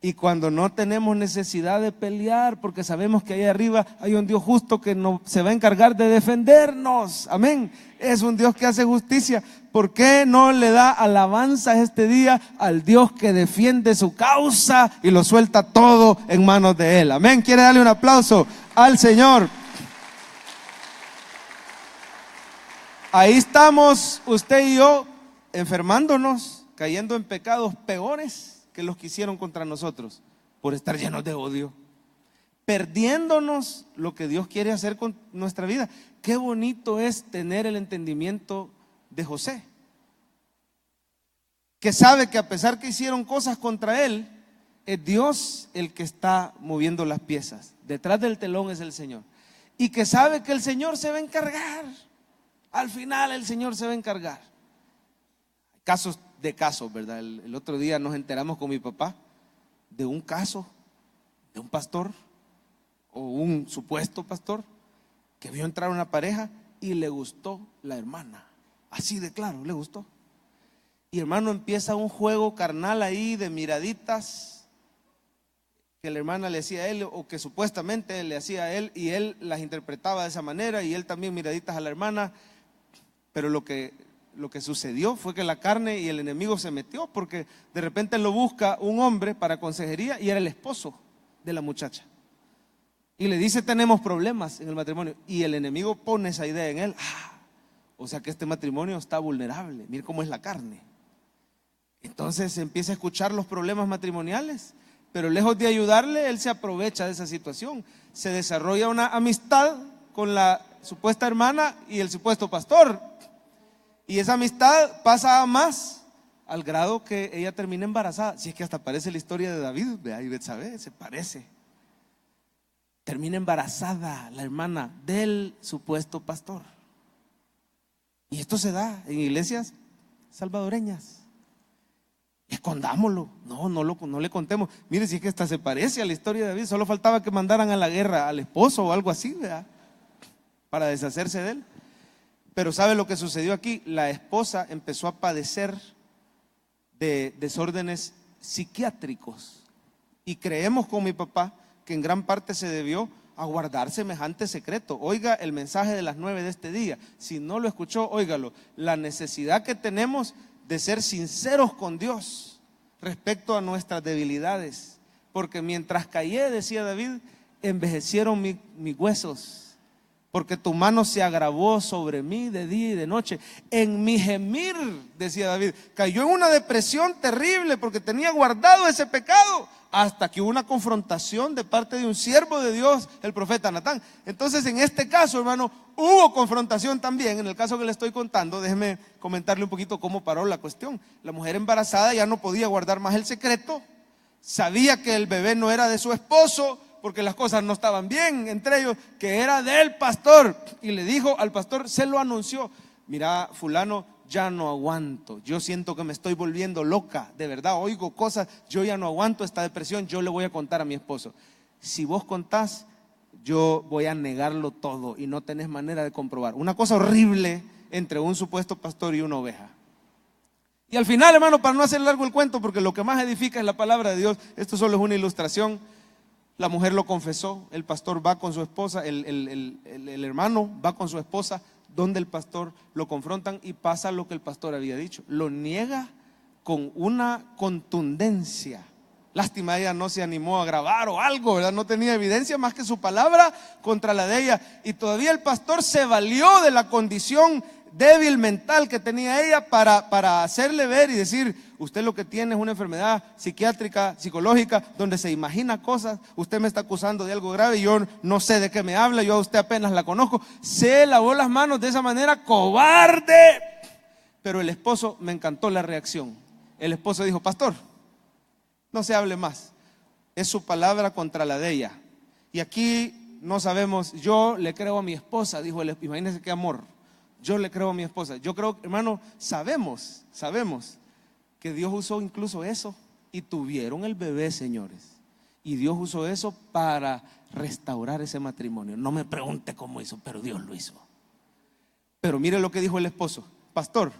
y cuando no tenemos necesidad de pelear, porque sabemos que ahí arriba hay un Dios justo que se va a encargar de defendernos. Amén. Es un Dios que hace justicia. ¿Por qué no le da alabanza este día al Dios que defiende su causa y lo suelta todo en manos de Él? Amén. ¿Quiere darle un aplauso al Señor? Ahí estamos usted y yo enfermándonos, cayendo en pecados peores que los que hicieron contra nosotros, por estar llenos de odio, perdiéndonos lo que Dios quiere hacer con nuestra vida. Qué bonito es tener el entendimiento de José, que sabe que a pesar que hicieron cosas contra él, es Dios el que está moviendo las piezas. Detrás del telón es el Señor, y que sabe que el Señor se va a encargar. Al final el Señor se va a encargar. Casos de casos, ¿verdad? El otro día nos enteramos con mi papá de un caso de un pastor o un supuesto pastor que vio entrar una pareja y le gustó la hermana. Así de claro, le gustó. Y hermano, empieza un juego carnal ahí de miraditas que la hermana le hacía a él o que supuestamente él le hacía a él y él las interpretaba de esa manera y él también miraditas a la hermana. Pero lo que sucedió fue que la carne y el enemigo se metió, porque de repente lo busca un hombre para consejería y era el esposo de la muchacha. y le dice: tenemos problemas en el matrimonio, y el enemigo pone esa idea en él. O sea que este matrimonio está vulnerable, mira cómo es la carne. Entonces empieza a escuchar los problemas matrimoniales, pero lejos de ayudarle, él se aprovecha de esa situación. Se desarrolla una amistad con la supuesta hermana y el supuesto pastor, y esa amistad pasa a más, al grado que ella termina embarazada. Si es que hasta parece la historia de David, vea, y Betsabé, se parece. Termina embarazada la hermana del supuesto pastor. Y esto se da en iglesias salvadoreñas. Escondámoslo, no le contemos. Mire, si es que hasta se parece a la historia de David, solo faltaba que mandaran a la guerra al esposo o algo así, ¿verdad?, para deshacerse de él. Pero ¿sabe lo que sucedió aquí? La esposa empezó a padecer de desórdenes psiquiátricos, y creemos con mi papá que en gran parte se debió a guardar semejante secreto. Oiga el mensaje de las 9 de este día. Si no lo escuchó, óigalo. La necesidad que tenemos de ser sinceros con Dios respecto a nuestras debilidades, porque mientras callé, decía David, envejecieron mis huesos, porque tu mano se agravó sobre mí de día y de noche. En mi gemir, decía David, cayó en una depresión terrible porque tenía guardado ese pecado, hasta que hubo una confrontación de parte de un siervo de Dios, el profeta Natán. Entonces, en este caso, hermano, hubo confrontación también. En el caso que le estoy contando, déjeme comentarle un poquito cómo paró la cuestión. La mujer embarazada ya no podía guardar más el secreto, sabía que el bebé no era de su esposo, porque las cosas no estaban bien entre ellos, que era del pastor, y le dijo al pastor, se lo anunció: mira, fulano, ya no aguanto, yo siento que me estoy volviendo loca, de verdad, oigo cosas, yo ya no aguanto esta depresión, yo le voy a contar a mi esposo. Si vos contás, yo voy a negarlo todo y no tenés manera de comprobar. Una cosa horrible entre un supuesto pastor y una oveja. Y al final, hermano, para no hacer largo el cuento, porque lo que más edifica es la palabra de Dios, esto solo es una ilustración. La mujer lo confesó, el pastor va con su esposa, el hermano va con su esposa donde el pastor, lo confrontan y pasa lo que el pastor había dicho. Lo niega con una contundencia. Lástima, ella no se animó a grabar o algo, ¿verdad? No tenía evidencia más que su palabra contra la de ella. Y todavía el pastor se valió de la condición débil mental que tenía ella para hacerle ver y decir: usted lo que tiene es una enfermedad psiquiátrica, psicológica, donde se imagina cosas, usted me está acusando de algo grave y yo no sé de qué me habla, yo a usted apenas la conozco. Se lavó las manos de esa manera, cobarde. Pero el esposo, me encantó la reacción. El esposo dijo: pastor, no se hable más, es su palabra contra la de ella. Y aquí no sabemos, yo le creo a mi esposa, dijo él. Imagínense qué amor. Yo le creo a mi esposa. Yo creo, hermano, sabemos que Dios usó incluso eso y tuvieron el bebé, señores. Y Dios usó eso para restaurar ese matrimonio. No me pregunte cómo hizo, pero Dios lo hizo. Pero mire lo que dijo el esposo: pastor,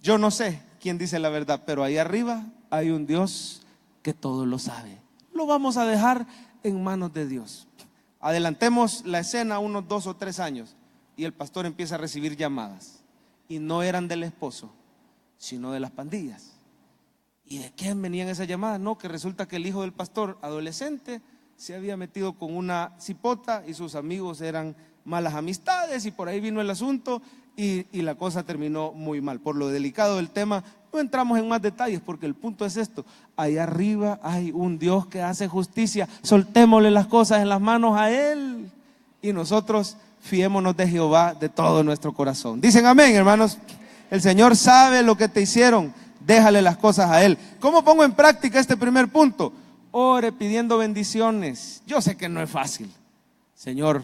yo no sé quién dice la verdad, pero ahí arriba hay un Dios que todo lo sabe. Lo vamos a dejar en manos de Dios. Adelantemos la escena unos 2 o 3 años. Y el pastor empieza a recibir llamadas, y no eran del esposo, sino de las pandillas. ¿Y de quién venían esas llamadas? No, que resulta que el hijo del pastor, adolescente, se había metido con una cipota y sus amigos eran malas amistades, y por ahí vino el asunto y la cosa terminó muy mal. Por lo delicado del tema, no entramos en más detalles, porque el punto es esto: allá arriba hay un Dios que hace justicia. Soltémosle las cosas en las manos a Él, y nosotros fiémonos de Jehová de todo nuestro corazón. Dicen amén, hermanos. El Señor sabe lo que te hicieron, déjale las cosas a Él. ¿Cómo pongo en práctica este primer punto? Ore pidiendo bendiciones. Yo sé que no es fácil. Señor,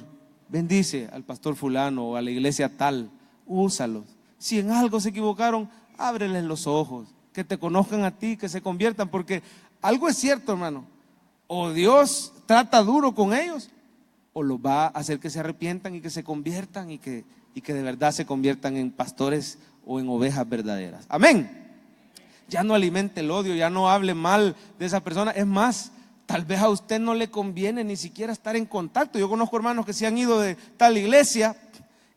bendice al pastor fulano o a la iglesia tal, úsalos. Si en algo se equivocaron, ábreles los ojos, que te conozcan a ti, que se conviertan, porque algo es cierto, hermano: o Dios trata duro con ellos, o los va a hacer que se arrepientan y que se conviertan y que de verdad se conviertan en pastores o en ovejas verdaderas. Amén. Ya no alimente el odio, ya no hable mal de esa persona. Es más, tal vez a usted no le conviene ni siquiera estar en contacto. Yo conozco hermanos que se han ido de tal iglesia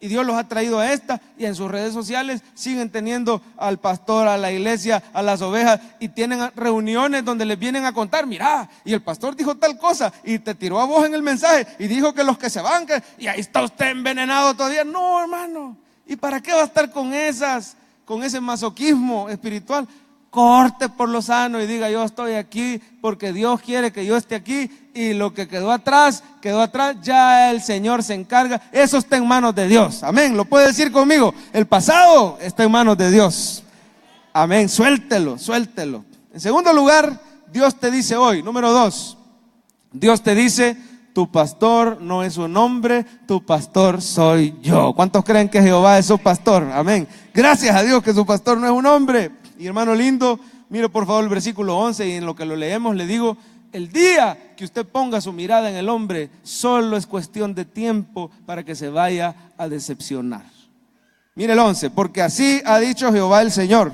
y Dios los ha traído a esta, y en sus redes sociales siguen teniendo al pastor, a la iglesia, a las ovejas, y tienen reuniones donde les vienen a contar, mira, y el pastor dijo tal cosa, y te tiró a vos en el mensaje, y dijo que los que se van, y ahí está usted envenenado todavía. No, hermano, ¿y para qué va a estar con ese masoquismo espiritual? Corte por lo sano y diga, yo estoy aquí porque Dios quiere que yo esté aquí, y lo que quedó atrás, ya el Señor se encarga. Eso está en manos de Dios. Amén. Lo puede decir conmigo. El pasado está en manos de Dios. Amén. Suéltelo. En segundo lugar, Dios te dice hoy, número 2, Dios te dice, tu pastor no es un hombre, tu pastor soy yo. ¿Cuántos creen que Jehová es su pastor? Amén. Gracias a Dios que su pastor no es un hombre. Y hermano lindo, mire por favor el versículo 11, y en lo que lo leemos le digo, el día que usted ponga su mirada en el hombre, solo es cuestión de tiempo para que se vaya a decepcionar. Mire el 11, porque así ha dicho Jehová el Señor,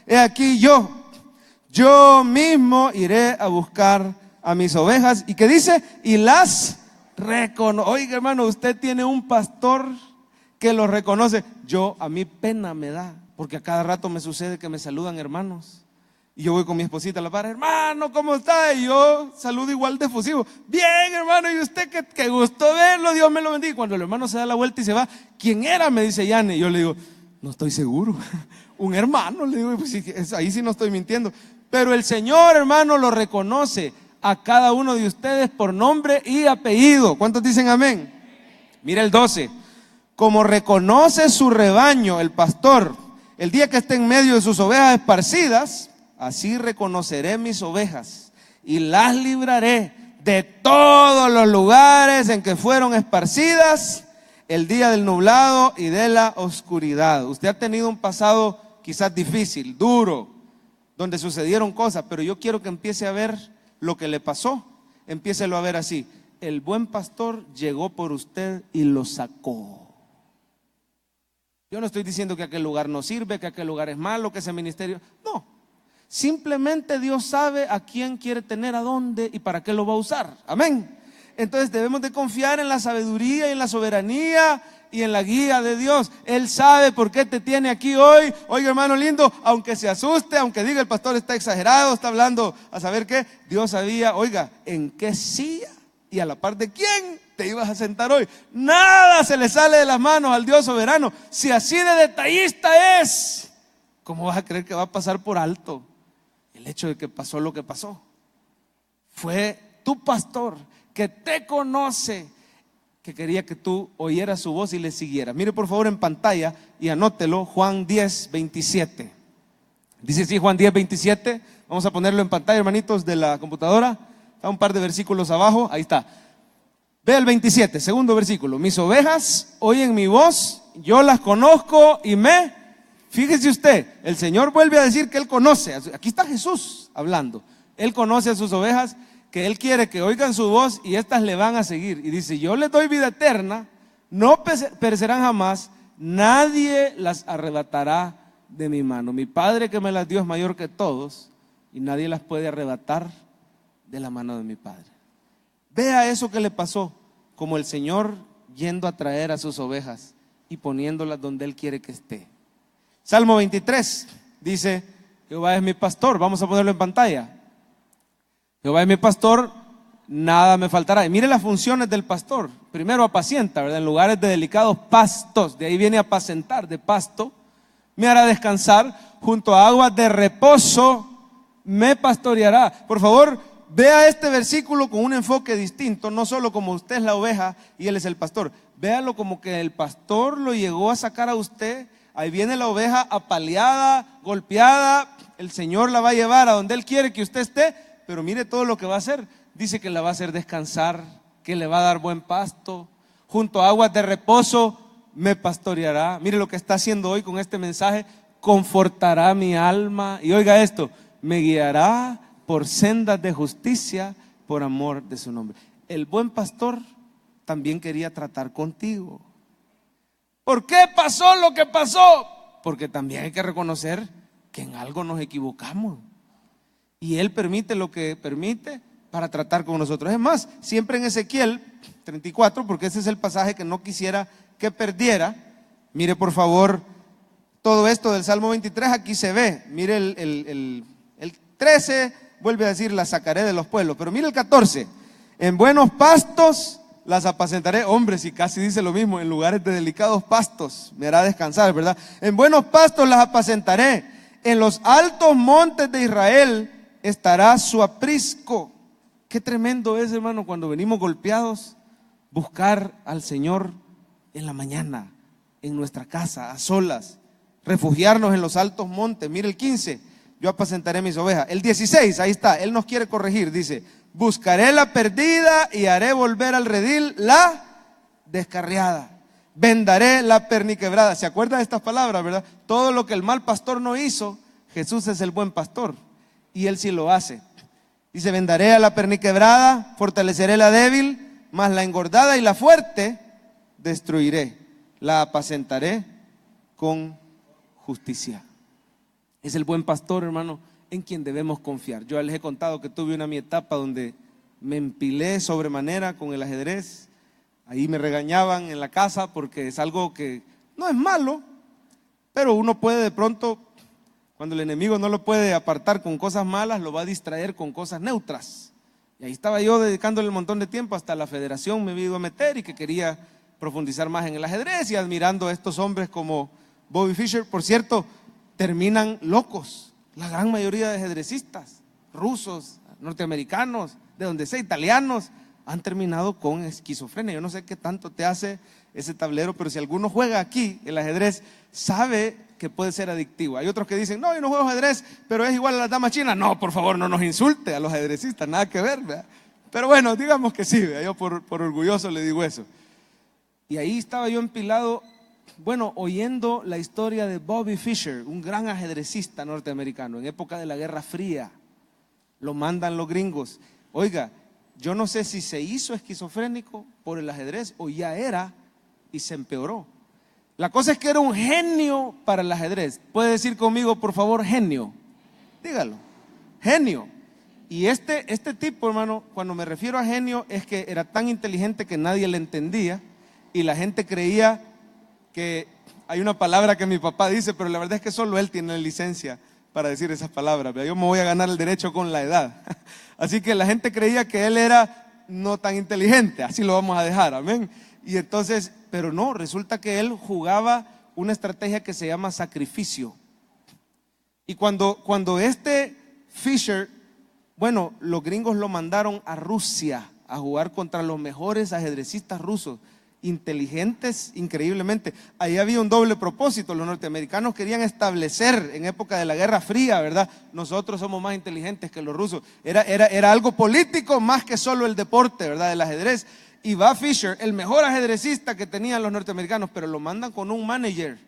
he aquí yo mismo iré a buscar a mis ovejas, y que dice, y las reconozco. Oiga hermano, usted tiene un pastor que lo reconoce. A mí pena me da, porque a cada rato me sucede que me saludan hermanos, y yo voy con mi esposita a la par, hermano, ¿cómo está? Y yo saludo igual de efusivo, bien hermano, y usted, qué gusto verlo, Dios me lo bendiga. Cuando el hermano se da la vuelta y se va, ¿quién era? Me dice Yane. Y yo le digo, no estoy seguro, un hermano, le digo, pues, ahí sí no estoy mintiendo. Pero el Señor, hermano, lo reconoce a cada uno de ustedes por nombre y apellido. ¿Cuántos dicen amén? Mira el 12, como reconoce su rebaño el pastor el día que esté en medio de sus ovejas esparcidas, así reconoceré mis ovejas y las libraré de todos los lugares en que fueron esparcidas el día del nublado y de la oscuridad. Usted ha tenido un pasado quizás difícil, duro, donde sucedieron cosas, pero yo quiero que empiece a ver lo que le pasó. Empiécelo a ver así: el buen pastor llegó por usted y lo sacó. Yo no estoy diciendo que aquel lugar no sirve, que aquel lugar es malo, que ese ministerio, no. Simplemente Dios sabe a quién quiere tener, a dónde y para qué lo va a usar. Amén. Entonces debemos de confiar en la sabiduría y en la soberanía y en la guía de Dios. Él sabe por qué te tiene aquí hoy. Oiga hermano lindo, aunque se asuste, aunque diga el pastor está exagerado, está hablando a saber qué, Dios sabía, oiga, en qué silla y a la par de quién te ibas a sentar hoy. Nada se le sale de las manos al Dios soberano. Si así de detallista es, ¿cómo vas a creer que va a pasar por alto el hecho de que pasó lo que pasó? Fue tu pastor que te conoce, que quería que tú oyeras su voz y le siguieras. Mire por favor en pantalla y anótelo, Juan 10:27. Dice así Juan 10:27. Vamos a ponerlo en pantalla, hermanitos, de la computadora. Está un par de versículos abajo, ahí está. Ve el 27, segundo versículo. Mis ovejas oyen mi voz, yo las conozco y fíjese usted, el Señor vuelve a decir que Él conoce. Aquí está Jesús hablando. Él conoce a sus ovejas, que Él quiere que oigan su voz y estas le van a seguir. Y dice, yo les doy vida eterna, no perecerán jamás, nadie las arrebatará de mi mano. Mi Padre que me las dio es mayor que todos y nadie las puede arrebatar de la mano de mi Padre. Vea eso que le pasó, como el Señor yendo a traer a sus ovejas y poniéndolas donde Él quiere que esté. Salmo 23 dice, Jehová es mi pastor. Vamos a ponerlo en pantalla. Jehová es mi pastor, nada me faltará. Y mire las funciones del pastor. Primero apacienta, ¿verdad? En lugares de delicados pastos. De ahí viene apacentar, de pasto. Me hará descansar junto a aguas de reposo, me pastoreará. Por favor, vea este versículo con un enfoque distinto. No solo como usted es la oveja y Él es el pastor. Véalo como que el pastor lo llegó a sacar a usted. Ahí viene la oveja apaleada, golpeada. El Señor la va a llevar a donde Él quiere que usted esté. Pero mire todo lo que va a hacer. Dice que la va a hacer descansar, que le va a dar buen pasto. Junto a aguas de reposo me pastoreará. Mire lo que está haciendo hoy con este mensaje. Confortará mi alma. Y oiga esto, me guiará por sendas de justicia por amor de su nombre. El buen pastor también quería tratar contigo. ¿Por qué pasó lo que pasó? Porque también hay que reconocer que en algo nos equivocamos. Y Él permite lo que permite para tratar con nosotros. Es más, siempre en Ezequiel 34, porque ese es el pasaje que no quisiera que perdiera. Mire por favor, todo esto del Salmo 23 aquí se ve. Mire el 13, vuelve a decir, la sacaré de los pueblos. Pero mire el 14, en buenos pastos las apacentaré. Hombre, si casi dice lo mismo, en lugares de delicados pastos me hará descansar, ¿verdad? En buenos pastos las apacentaré, en los altos montes de Israel estará su aprisco. Qué tremendo es, hermano, cuando venimos golpeados, buscar al Señor en la mañana, en nuestra casa, a solas, refugiarnos en los altos montes. Mire el 15, yo apacentaré mis ovejas. El 16, ahí está, Él nos quiere corregir, dice, buscaré la perdida y haré volver al redil la descarriada. Vendaré la perniquebrada. ¿Se acuerda de estas palabras, verdad? Todo lo que el mal pastor no hizo, Jesús es el buen pastor y Él sí lo hace. Dice, vendaré a la perniquebrada, fortaleceré la débil, mas la engordada y la fuerte destruiré. La apacentaré con justicia. Es el buen pastor, hermano, en quien debemos confiar. Yo les he contado que tuve mi etapa donde me empilé sobremanera con el ajedrez. Ahí me regañaban en la casa porque es algo que no es malo, pero uno puede de pronto, cuando el enemigo no lo puede apartar con cosas malas, lo va a distraer con cosas neutras. Y ahí estaba yo dedicándole un montón de tiempo, hasta la federación me había ido a meter y que quería profundizar más en el ajedrez y admirando a estos hombres como Bobby Fischer. Por cierto, terminan locos, la gran mayoría de ajedrecistas, rusos, norteamericanos, de donde sea, italianos, han terminado con esquizofrenia. Yo no sé qué tanto te hace ese tablero, pero si alguno juega aquí el ajedrez, sabe que puede ser adictivo. Hay otros que dicen, no, yo no juego ajedrez, pero es igual a las damas chinas. No, por favor, no nos insulte a los ajedrecistas, nada que ver, ¿verdad? Pero bueno, digamos que sí, ¿verdad? Yo por orgulloso le digo eso. Y ahí estaba yo empilado, bueno, oyendo la historia de Bobby Fischer, un gran ajedrecista norteamericano, en época de la Guerra Fría. Lo mandan los gringos. Oiga, yo no sé si se hizo esquizofrénico por el ajedrez o ya era y se empeoró. La cosa es que era un genio para el ajedrez. ¿Puede decir conmigo, por favor, genio? Dígalo, genio. Y este tipo, hermano, cuando me refiero a genio, es que era tan inteligente que nadie le entendía y la gente creía que hay una palabra que mi papá dice, pero la verdad es que solo él tiene licencia para decir esas palabras. Yo me voy a ganar el derecho con la edad. Así que la gente creía que él era no tan inteligente, así lo vamos a dejar, amén. Y entonces, pero no, resulta que él jugaba una estrategia que se llama sacrificio. Y cuando este Fischer, bueno, los gringos lo mandaron a Rusia a jugar contra los mejores ajedrecistas rusos, inteligentes increíblemente. Ahí había un doble propósito. Los norteamericanos querían establecer en época de la Guerra Fría, ¿verdad? Nosotros somos más inteligentes que los rusos. Era algo político más que solo el deporte, ¿verdad? El ajedrez. Y va Fischer, el mejor ajedrecista que tenían los norteamericanos, pero lo mandan con un manager.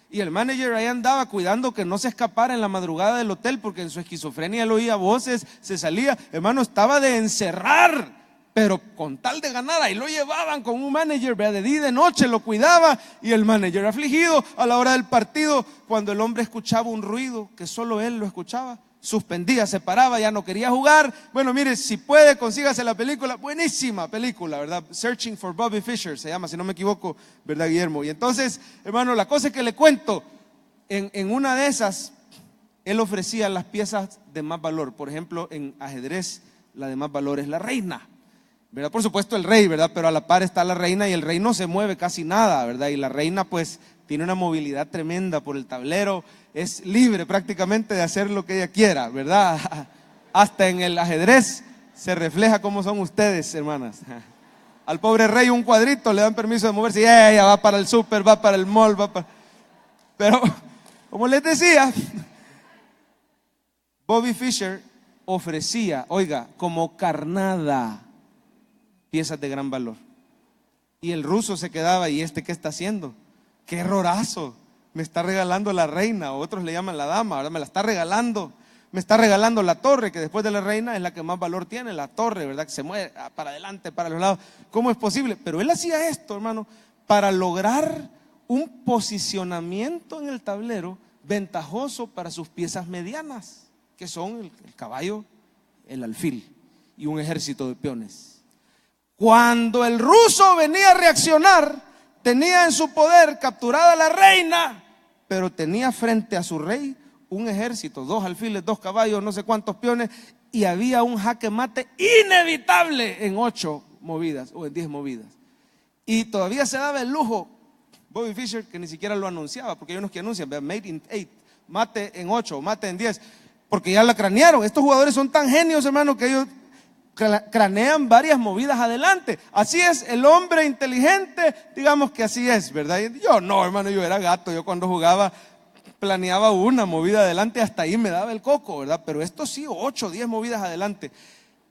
Y el manager ahí andaba cuidando que no se escapara en la madrugada del hotel, porque en su esquizofrenia él oía voces, se salía. Hermano, estaba de encerrar, pero con tal de ganar, ahí lo llevaban con un manager, de día y de noche lo cuidaba. Y el manager afligido a la hora del partido, cuando el hombre escuchaba un ruido que solo él lo escuchaba, suspendía, se paraba, ya no quería jugar. Bueno, mire, si puede, consígase la película, buenísima película, ¿verdad? Searching for Bobby Fischer se llama, si no me equivoco, ¿verdad, Guillermo? Y entonces, hermano, la cosa es que le cuento, en una de esas, él ofrecía las piezas de más valor. Por ejemplo, en ajedrez, la de más valor es la reina, ¿verdad? Por supuesto el rey, ¿verdad? Pero a la par está la reina y el rey no se mueve casi nada, ¿verdad? Y la reina pues tiene una movilidad tremenda por el tablero, es libre prácticamente de hacer lo que ella quiera, ¿verdad? Hasta en el ajedrez se refleja cómo son ustedes, hermanas. Al pobre rey un cuadrito le dan permiso de moverse y ella va para el súper, va para el mall, Pero, como les decía, Bobby Fischer ofrecía, oiga, como carnada, piezas de gran valor. Y el ruso se quedaba, ¿y este qué está haciendo? ¡Qué errorazo! Me está regalando la reina, o otros le llaman la dama, ¿verdad? Me la está regalando. Me está regalando la torre, que después de la reina es la que más valor tiene, la torre, ¿verdad? Que se mueve para adelante, para los lados. ¿Cómo es posible? Pero él hacía esto, hermano, para lograr un posicionamiento en el tablero ventajoso para sus piezas medianas, que son el caballo, el alfil y un ejército de peones. Cuando el ruso venía a reaccionar, tenía en su poder capturada a la reina, pero tenía frente a su rey un ejército, 2 alfiles, 2 caballos, no sé cuántos peones, y había un jaque mate inevitable en 8 movidas o en 10 movidas. Y todavía se daba el lujo, Bobby Fischer, que ni siquiera lo anunciaba, porque hay unos que anuncian, made in 8, mate en 8, mate en 10, porque ya la cranearon. Estos jugadores son tan genios, hermano, que ellos cranean varias movidas adelante. Así es el hombre inteligente, digamos que así es, ¿verdad? Yo no, hermano, yo era gato. Yo cuando jugaba planeaba una movida adelante, hasta ahí me daba el coco, ¿verdad? Pero esto sí, 8, 10 movidas adelante.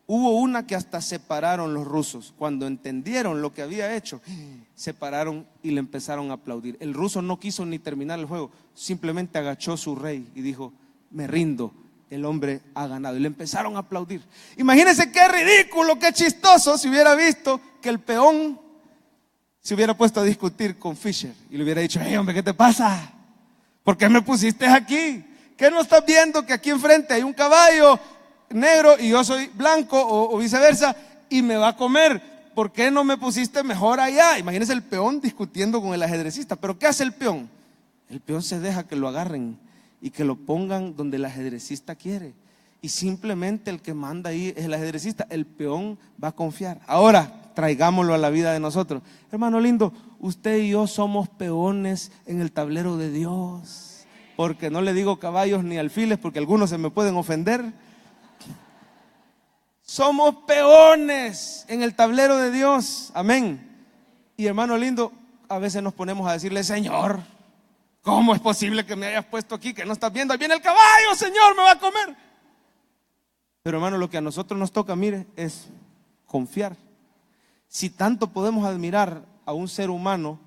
Hubo una que hasta se pararon los rusos. Cuando entendieron lo que había hecho, se pararon y le empezaron a aplaudir. El ruso no quiso ni terminar el juego, simplemente agachó su rey y dijo: me rindo, el hombre ha ganado. Y le empezaron a aplaudir. Imagínense qué ridículo, qué chistoso si hubiera visto que el peón se hubiera puesto a discutir con Fischer y le hubiera dicho: hey, hombre, ¿qué te pasa? ¿Por qué me pusiste aquí? ¿Qué no estás viendo que aquí enfrente hay un caballo negro y yo soy blanco o viceversa y me va a comer? ¿Por qué no me pusiste mejor allá? Imagínense el peón discutiendo con el ajedrecista. ¿Pero qué hace el peón? El peón se deja que lo agarren y que lo pongan donde el ajedrecista quiere. Y simplemente el que manda ahí es el ajedrecista. El peón va a confiar. Ahora, traigámoslo a la vida de nosotros. Hermano lindo, usted y yo somos peones en el tablero de Dios. Porque no le digo caballos ni alfiles, porque algunos se me pueden ofender. Somos peones en el tablero de Dios. Amén. Y hermano lindo, a veces nos ponemos a decirle: Señor, ¿cómo es posible que me hayas puesto aquí? Que no estás viendo, ahí viene el caballo, Señor, me va a comer. Pero hermano, lo que a nosotros nos toca, mire, es confiar. Si tanto podemos admirar a un ser humano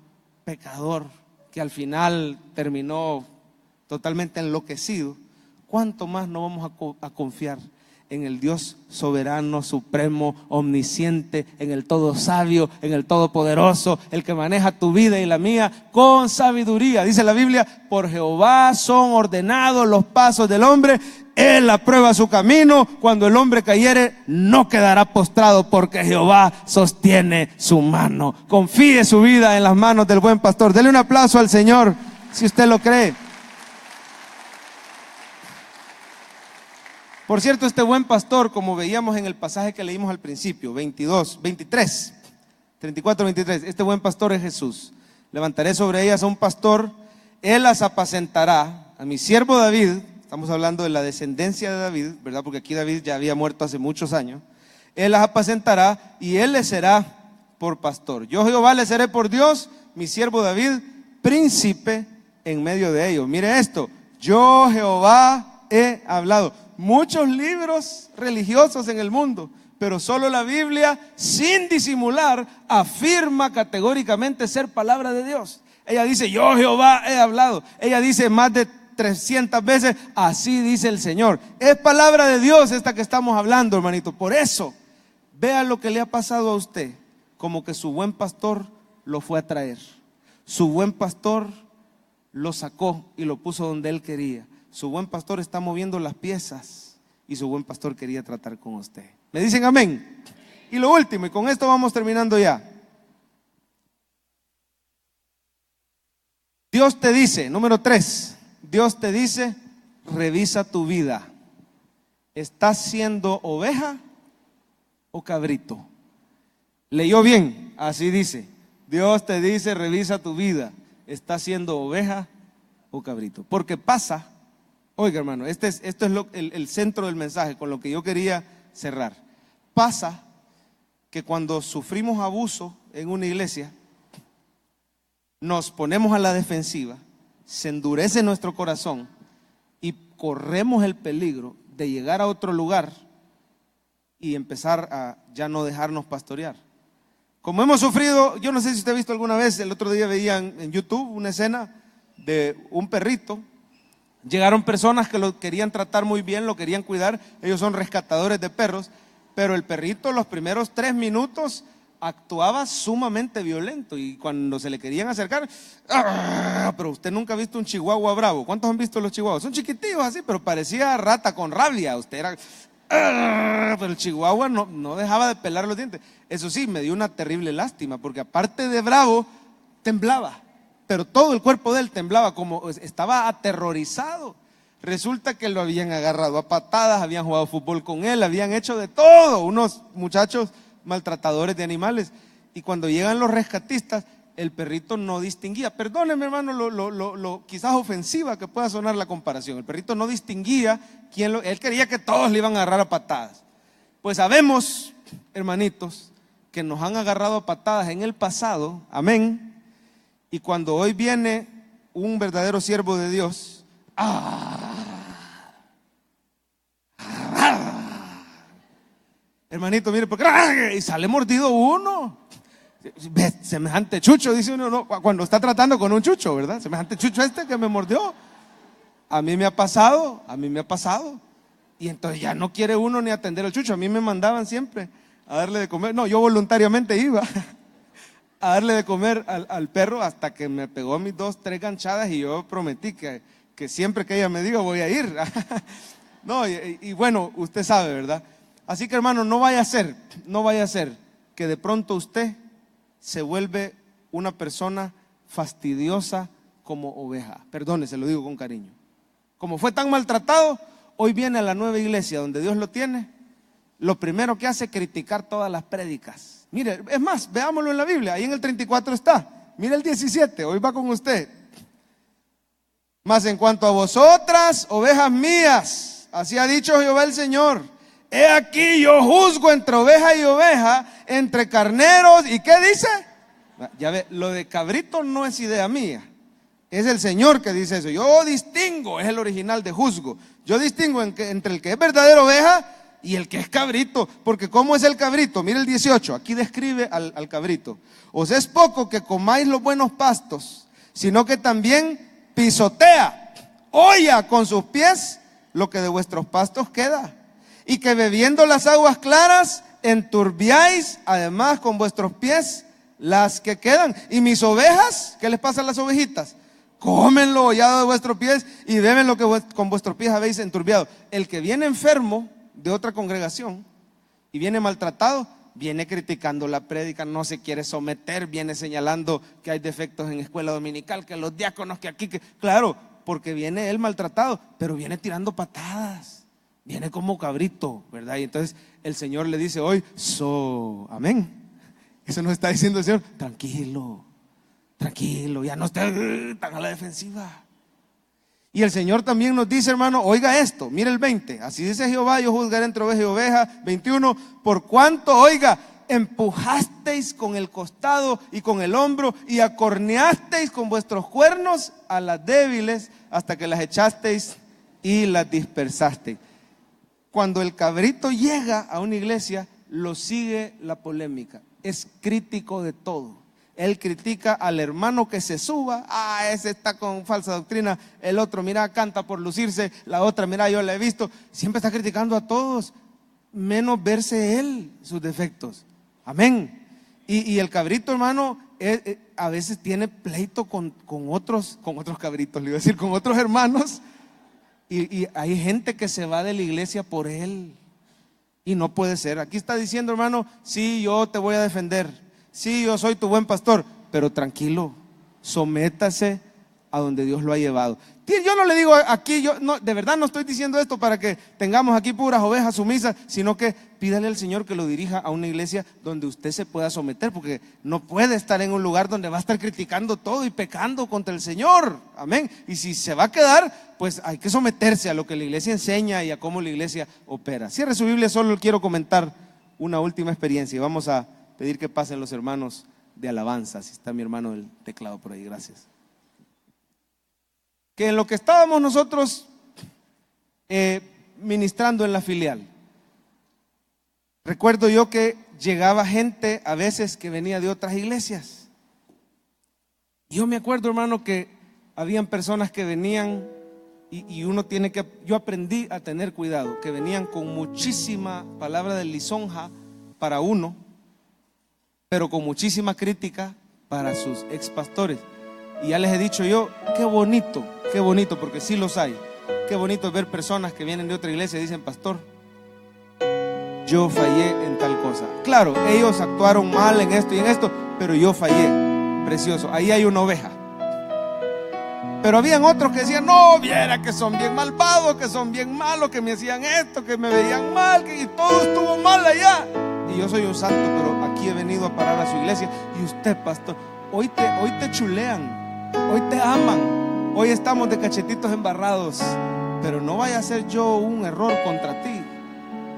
pecador que al final terminó totalmente enloquecido, ¿cuánto más no vamos a confiar en el Dios soberano, supremo, omnisciente, en el todo sabio, en el todopoderoso, el que maneja tu vida y la mía con sabiduría? Dice la Biblia: por Jehová son ordenados los pasos del hombre, Él aprueba su camino. Cuando el hombre cayere, no quedará postrado, porque Jehová sostiene su mano. Confíe su vida en las manos del buen pastor. Dele un aplauso al Señor si usted lo cree. Por cierto, este buen pastor, como veíamos en el pasaje que leímos al principio, 34, 23, este buen pastor es Jesús. Levantaré sobre ellas a un pastor, él las apacentará. A mi siervo David, estamos hablando de la descendencia de David, ¿verdad? Porque aquí David ya había muerto hace muchos años. Él las apacentará y él les será por pastor. Yo Jehová les seré por Dios, mi siervo David, príncipe en medio de ellos. Mire esto: yo Jehová he hablado. Muchos libros religiosos en el mundo, pero solo la Biblia, sin disimular, afirma categóricamente ser palabra de Dios. Ella dice: yo Jehová he hablado. Ella dice más de 300 veces: así dice el Señor. Es palabra de Dios esta que estamos hablando, hermanito. Por eso, vea lo que le ha pasado a usted, como que su buen pastor lo fue a traer. Su buen pastor lo sacó y lo puso donde él quería. Su buen pastor está moviendo las piezas y su buen pastor quería tratar con usted. ¿Me dicen amén? Y lo último, y con esto vamos terminando ya. Dios te dice, número 3, Dios te dice: revisa tu vida. ¿Estás siendo oveja o cabrito? ¿Leyó bien? Así dice. Dios te dice: revisa tu vida. ¿Estás siendo oveja o cabrito? Porque pasa, oiga hermano, esto es el centro del mensaje con lo que yo quería cerrar. Pasa que cuando sufrimos abuso en una iglesia, nos ponemos a la defensiva, se endurece nuestro corazón y corremos el peligro de llegar a otro lugar y empezar a ya no dejarnos pastorear. Como hemos sufrido, yo no sé si usted ha visto alguna vez, el otro día veían en YouTube una escena de un perrito. Llegaron personas que lo querían tratar muy bien, lo querían cuidar. Ellos son rescatadores de perros, pero el perrito los primeros 3 minutos actuaba sumamente violento, y cuando se le querían acercar, ¡ah! Pero usted nunca ha visto un chihuahua bravo. ¿Cuántos han visto los chihuahuas? Son chiquitillos así, pero parecía rata con rabia. Usted era, ¡ah! Pero el chihuahua no dejaba de pelar los dientes. Eso sí, me dio una terrible lástima, porque aparte de bravo, temblaba, pero todo el cuerpo de él temblaba, como estaba aterrorizado. Resulta que lo habían agarrado a patadas, habían jugado fútbol con él, habían hecho de todo, unos muchachos maltratadores de animales. Y cuando llegan los rescatistas, el perrito no distinguía. Perdóneme, hermano, lo quizás ofensiva que pueda sonar la comparación. El perrito no distinguía él creía que todos le iban a agarrar a patadas. Pues sabemos, hermanitos, que nos han agarrado a patadas en el pasado, amén. Y cuando hoy viene un verdadero siervo de Dios, hermanito, mire, porque y sale mordido uno. Semejante chucho, dice uno, no, cuando está tratando con un chucho, ¿verdad? Semejante chucho que me mordió. A mí me ha pasado. Y entonces ya no quiere uno ni atender al chucho. A mí me mandaban siempre a darle de comer. No, yo voluntariamente iba a darle de comer al perro hasta que me pegó mis 2, 3 ganchadas y yo prometí que siempre que ella me diga voy a ir. No, y bueno, usted sabe, ¿verdad? Así que, hermano, no vaya a ser que de pronto usted se vuelve una persona fastidiosa como oveja. Perdone, se lo digo con cariño. Como fue tan maltratado, hoy viene a la nueva iglesia donde Dios lo tiene. Lo primero que hace es criticar todas las prédicas. Mire, es más, veámoslo en la Biblia. Ahí en el 34 está. Mire el 17, hoy va con usted. Mas en cuanto a vosotras, ovejas mías, así ha dicho Jehová el Señor: he aquí yo juzgo entre oveja y oveja, entre carneros. ¿Y qué dice? Ya ve, lo de cabrito no es idea mía. Es el Señor que dice eso. Yo distingo, es el original de juzgo. Yo distingo entre el que es verdadera oveja y el que es cabrito. Porque ¿cómo es el cabrito? Mire el 18, aquí describe al cabrito. Os es poco que comáis los buenos pastos, sino que también pisotea, holla con sus pies lo que de vuestros pastos queda. Y que bebiendo las aguas claras enturbiáis además con vuestros pies las que quedan. Y mis ovejas, ¿qué les pasa a las ovejitas? Comen lo hollado de vuestros pies y beben lo que con vuestros pies habéis enturbiado. El que viene enfermo de otra congregación y viene maltratado, viene criticando la prédica, no se quiere someter, viene señalando que hay defectos en escuela dominical, que los diáconos, que aquí, claro, porque viene él maltratado, pero viene tirando patadas, viene como cabrito, ¿verdad? Y entonces el Señor le dice hoy, amén. Eso nos está diciendo el Señor, tranquilo, ya no esté tan a la defensiva. Y el Señor también nos dice, hermano, oiga esto, mire el 20, así dice Jehová: yo juzgaré entre oveja y oveja. 21, por cuanto, oiga, empujasteis con el costado y con el hombro y acorneasteis con vuestros cuernos a las débiles hasta que las echasteis y las dispersasteis. Cuando el cabrito llega a una iglesia, lo sigue la polémica, es crítico de todo. Él critica al hermano que se suba, ese está con falsa doctrina, el otro, mira, canta por lucirse, la otra, mira, yo la he visto. Siempre está criticando a todos, menos verse él sus defectos. Amén. Y el cabrito, hermano, a veces tiene pleito con otros cabritos, le iba a decir, con otros hermanos. Y hay gente que se va de la iglesia por él. Y no puede ser. Aquí está diciendo, hermano, sí, yo te voy a defender. Sí, yo soy tu buen pastor, pero tranquilo, sométase a donde Dios lo ha llevado. Yo no le digo aquí, yo no, de verdad no estoy diciendo esto para que tengamos aquí puras ovejas sumisas, sino que pídale al Señor que lo dirija a una iglesia donde usted se pueda someter, porque no puede estar en un lugar donde va a estar criticando todo y pecando contra el Señor. Amén. Y si se va a quedar, pues hay que someterse a lo que la iglesia enseña y a cómo la iglesia opera. Cierre su Biblia, solo quiero comentar una última experiencia y vamos a pedir que pasen los hermanos de alabanza. Si está mi hermano del teclado por ahí, gracias. Que en lo que estábamos nosotros ministrando en la filial, recuerdo yo que llegaba gente a veces que venía de otras iglesias. Yo me acuerdo, hermano, que habían personas que venían y yo aprendí a tener cuidado, que venían con muchísima palabra de lisonja para uno, pero con muchísima crítica para sus ex pastores. Y ya les he dicho yo, qué bonito, porque sí los hay. Qué bonito ver personas que vienen de otra iglesia y dicen: pastor, yo fallé en tal cosa. Claro, ellos actuaron mal en esto y en esto, pero yo fallé. precioso. Ahí hay una oveja. Pero habían otros que decían, no, viera que son bien malvados, que son bien malos, que me hacían esto, que me veían mal, y todo estuvo mal allá. Y yo soy un santo, pero aquí he venido a parar a su iglesia. Y usted, pastor, hoy te chulean, hoy te aman, hoy estamos de cachetitos embarrados, pero no vaya a ser yo un error contra ti,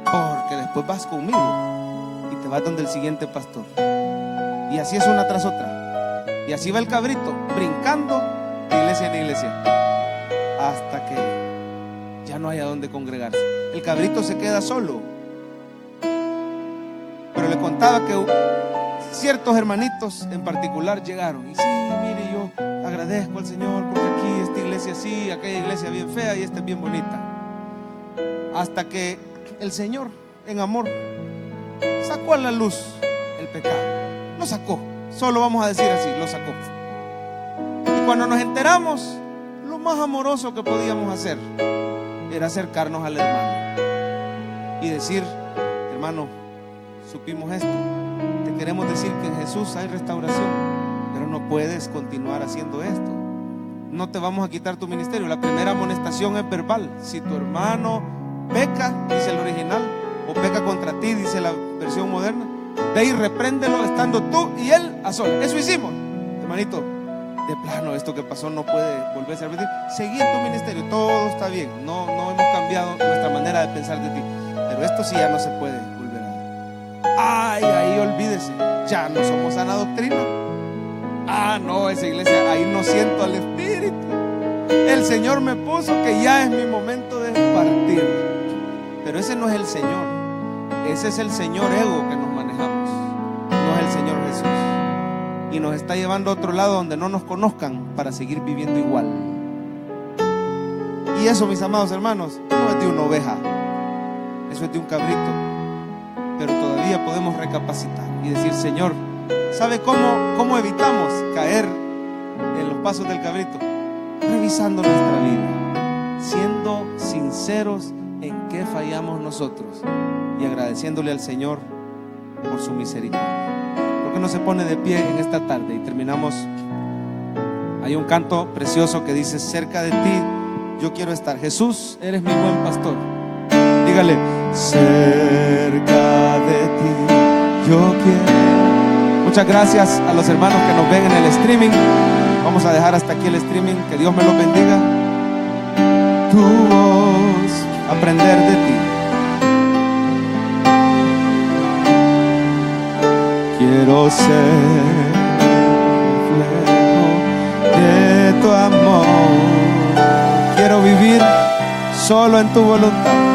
porque después vas conmigo y te vas donde el siguiente pastor. Y así es una tras otra. Y así va el cabrito, brincando de iglesia en iglesia, hasta que ya no haya donde congregarse. El cabrito se queda solo. Pero le contaba que ciertos hermanitos en particular llegaron. Y sí, mire, yo agradezco al Señor porque aquí esta iglesia sí, aquella iglesia bien fea y esta es bien bonita. Hasta que el Señor, en amor, sacó a la luz el pecado. Lo sacó, solo vamos a decir así, lo sacó. Y cuando nos enteramos, lo más amoroso que podíamos hacer era acercarnos al hermano y decir, hermano, supimos esto, te queremos decir que en Jesús hay restauración, pero no puedes continuar haciendo esto. No te vamos a quitar tu ministerio. La primera amonestación es verbal. Si tu hermano peca, dice el original, o peca contra ti, dice la versión moderna, ve y repréndelo estando tú y él a solas. Eso hicimos, hermanito. De plano, esto que pasó no puede volverse a repetir. Seguí en tu ministerio, todo está bien. No hemos cambiado nuestra manera de pensar de ti, pero esto sí ya no se puede volver a dar. Ay, ahí olvídese, ya no somos sana doctrina. Ah, no, esa iglesia, ahí no siento al Espíritu. El Señor me puso que ya es mi momento de partir. Pero ese no es el Señor. Ese es el Señor ego que nos manejamos. No es el Señor Jesús. Y nos está llevando a otro lado donde no nos conozcan para seguir viviendo igual. Y eso, mis amados hermanos, no es de una oveja. Eso es de un cabrito. Pero todavía podemos recapacitar y decir, Señor, ¿sabe cómo evitamos caer en los pasos del cabrito? Revisando nuestra vida, siendo sinceros en qué fallamos nosotros y agradeciéndole al Señor por su misericordia. ¿Por qué no se pone de pie en esta tarde? Y terminamos. Hay un canto precioso que dice, cerca de ti yo quiero estar. Jesús, eres mi buen pastor. Dígale, cerca de ti yo quiero. Muchas gracias a los hermanos que nos ven en el streaming. Vamos a dejar hasta aquí el streaming. Que Dios me los bendiga. Tu voz, aprender de ti. Quiero ser reflejo de tu amor. Quiero vivir solo en tu voluntad.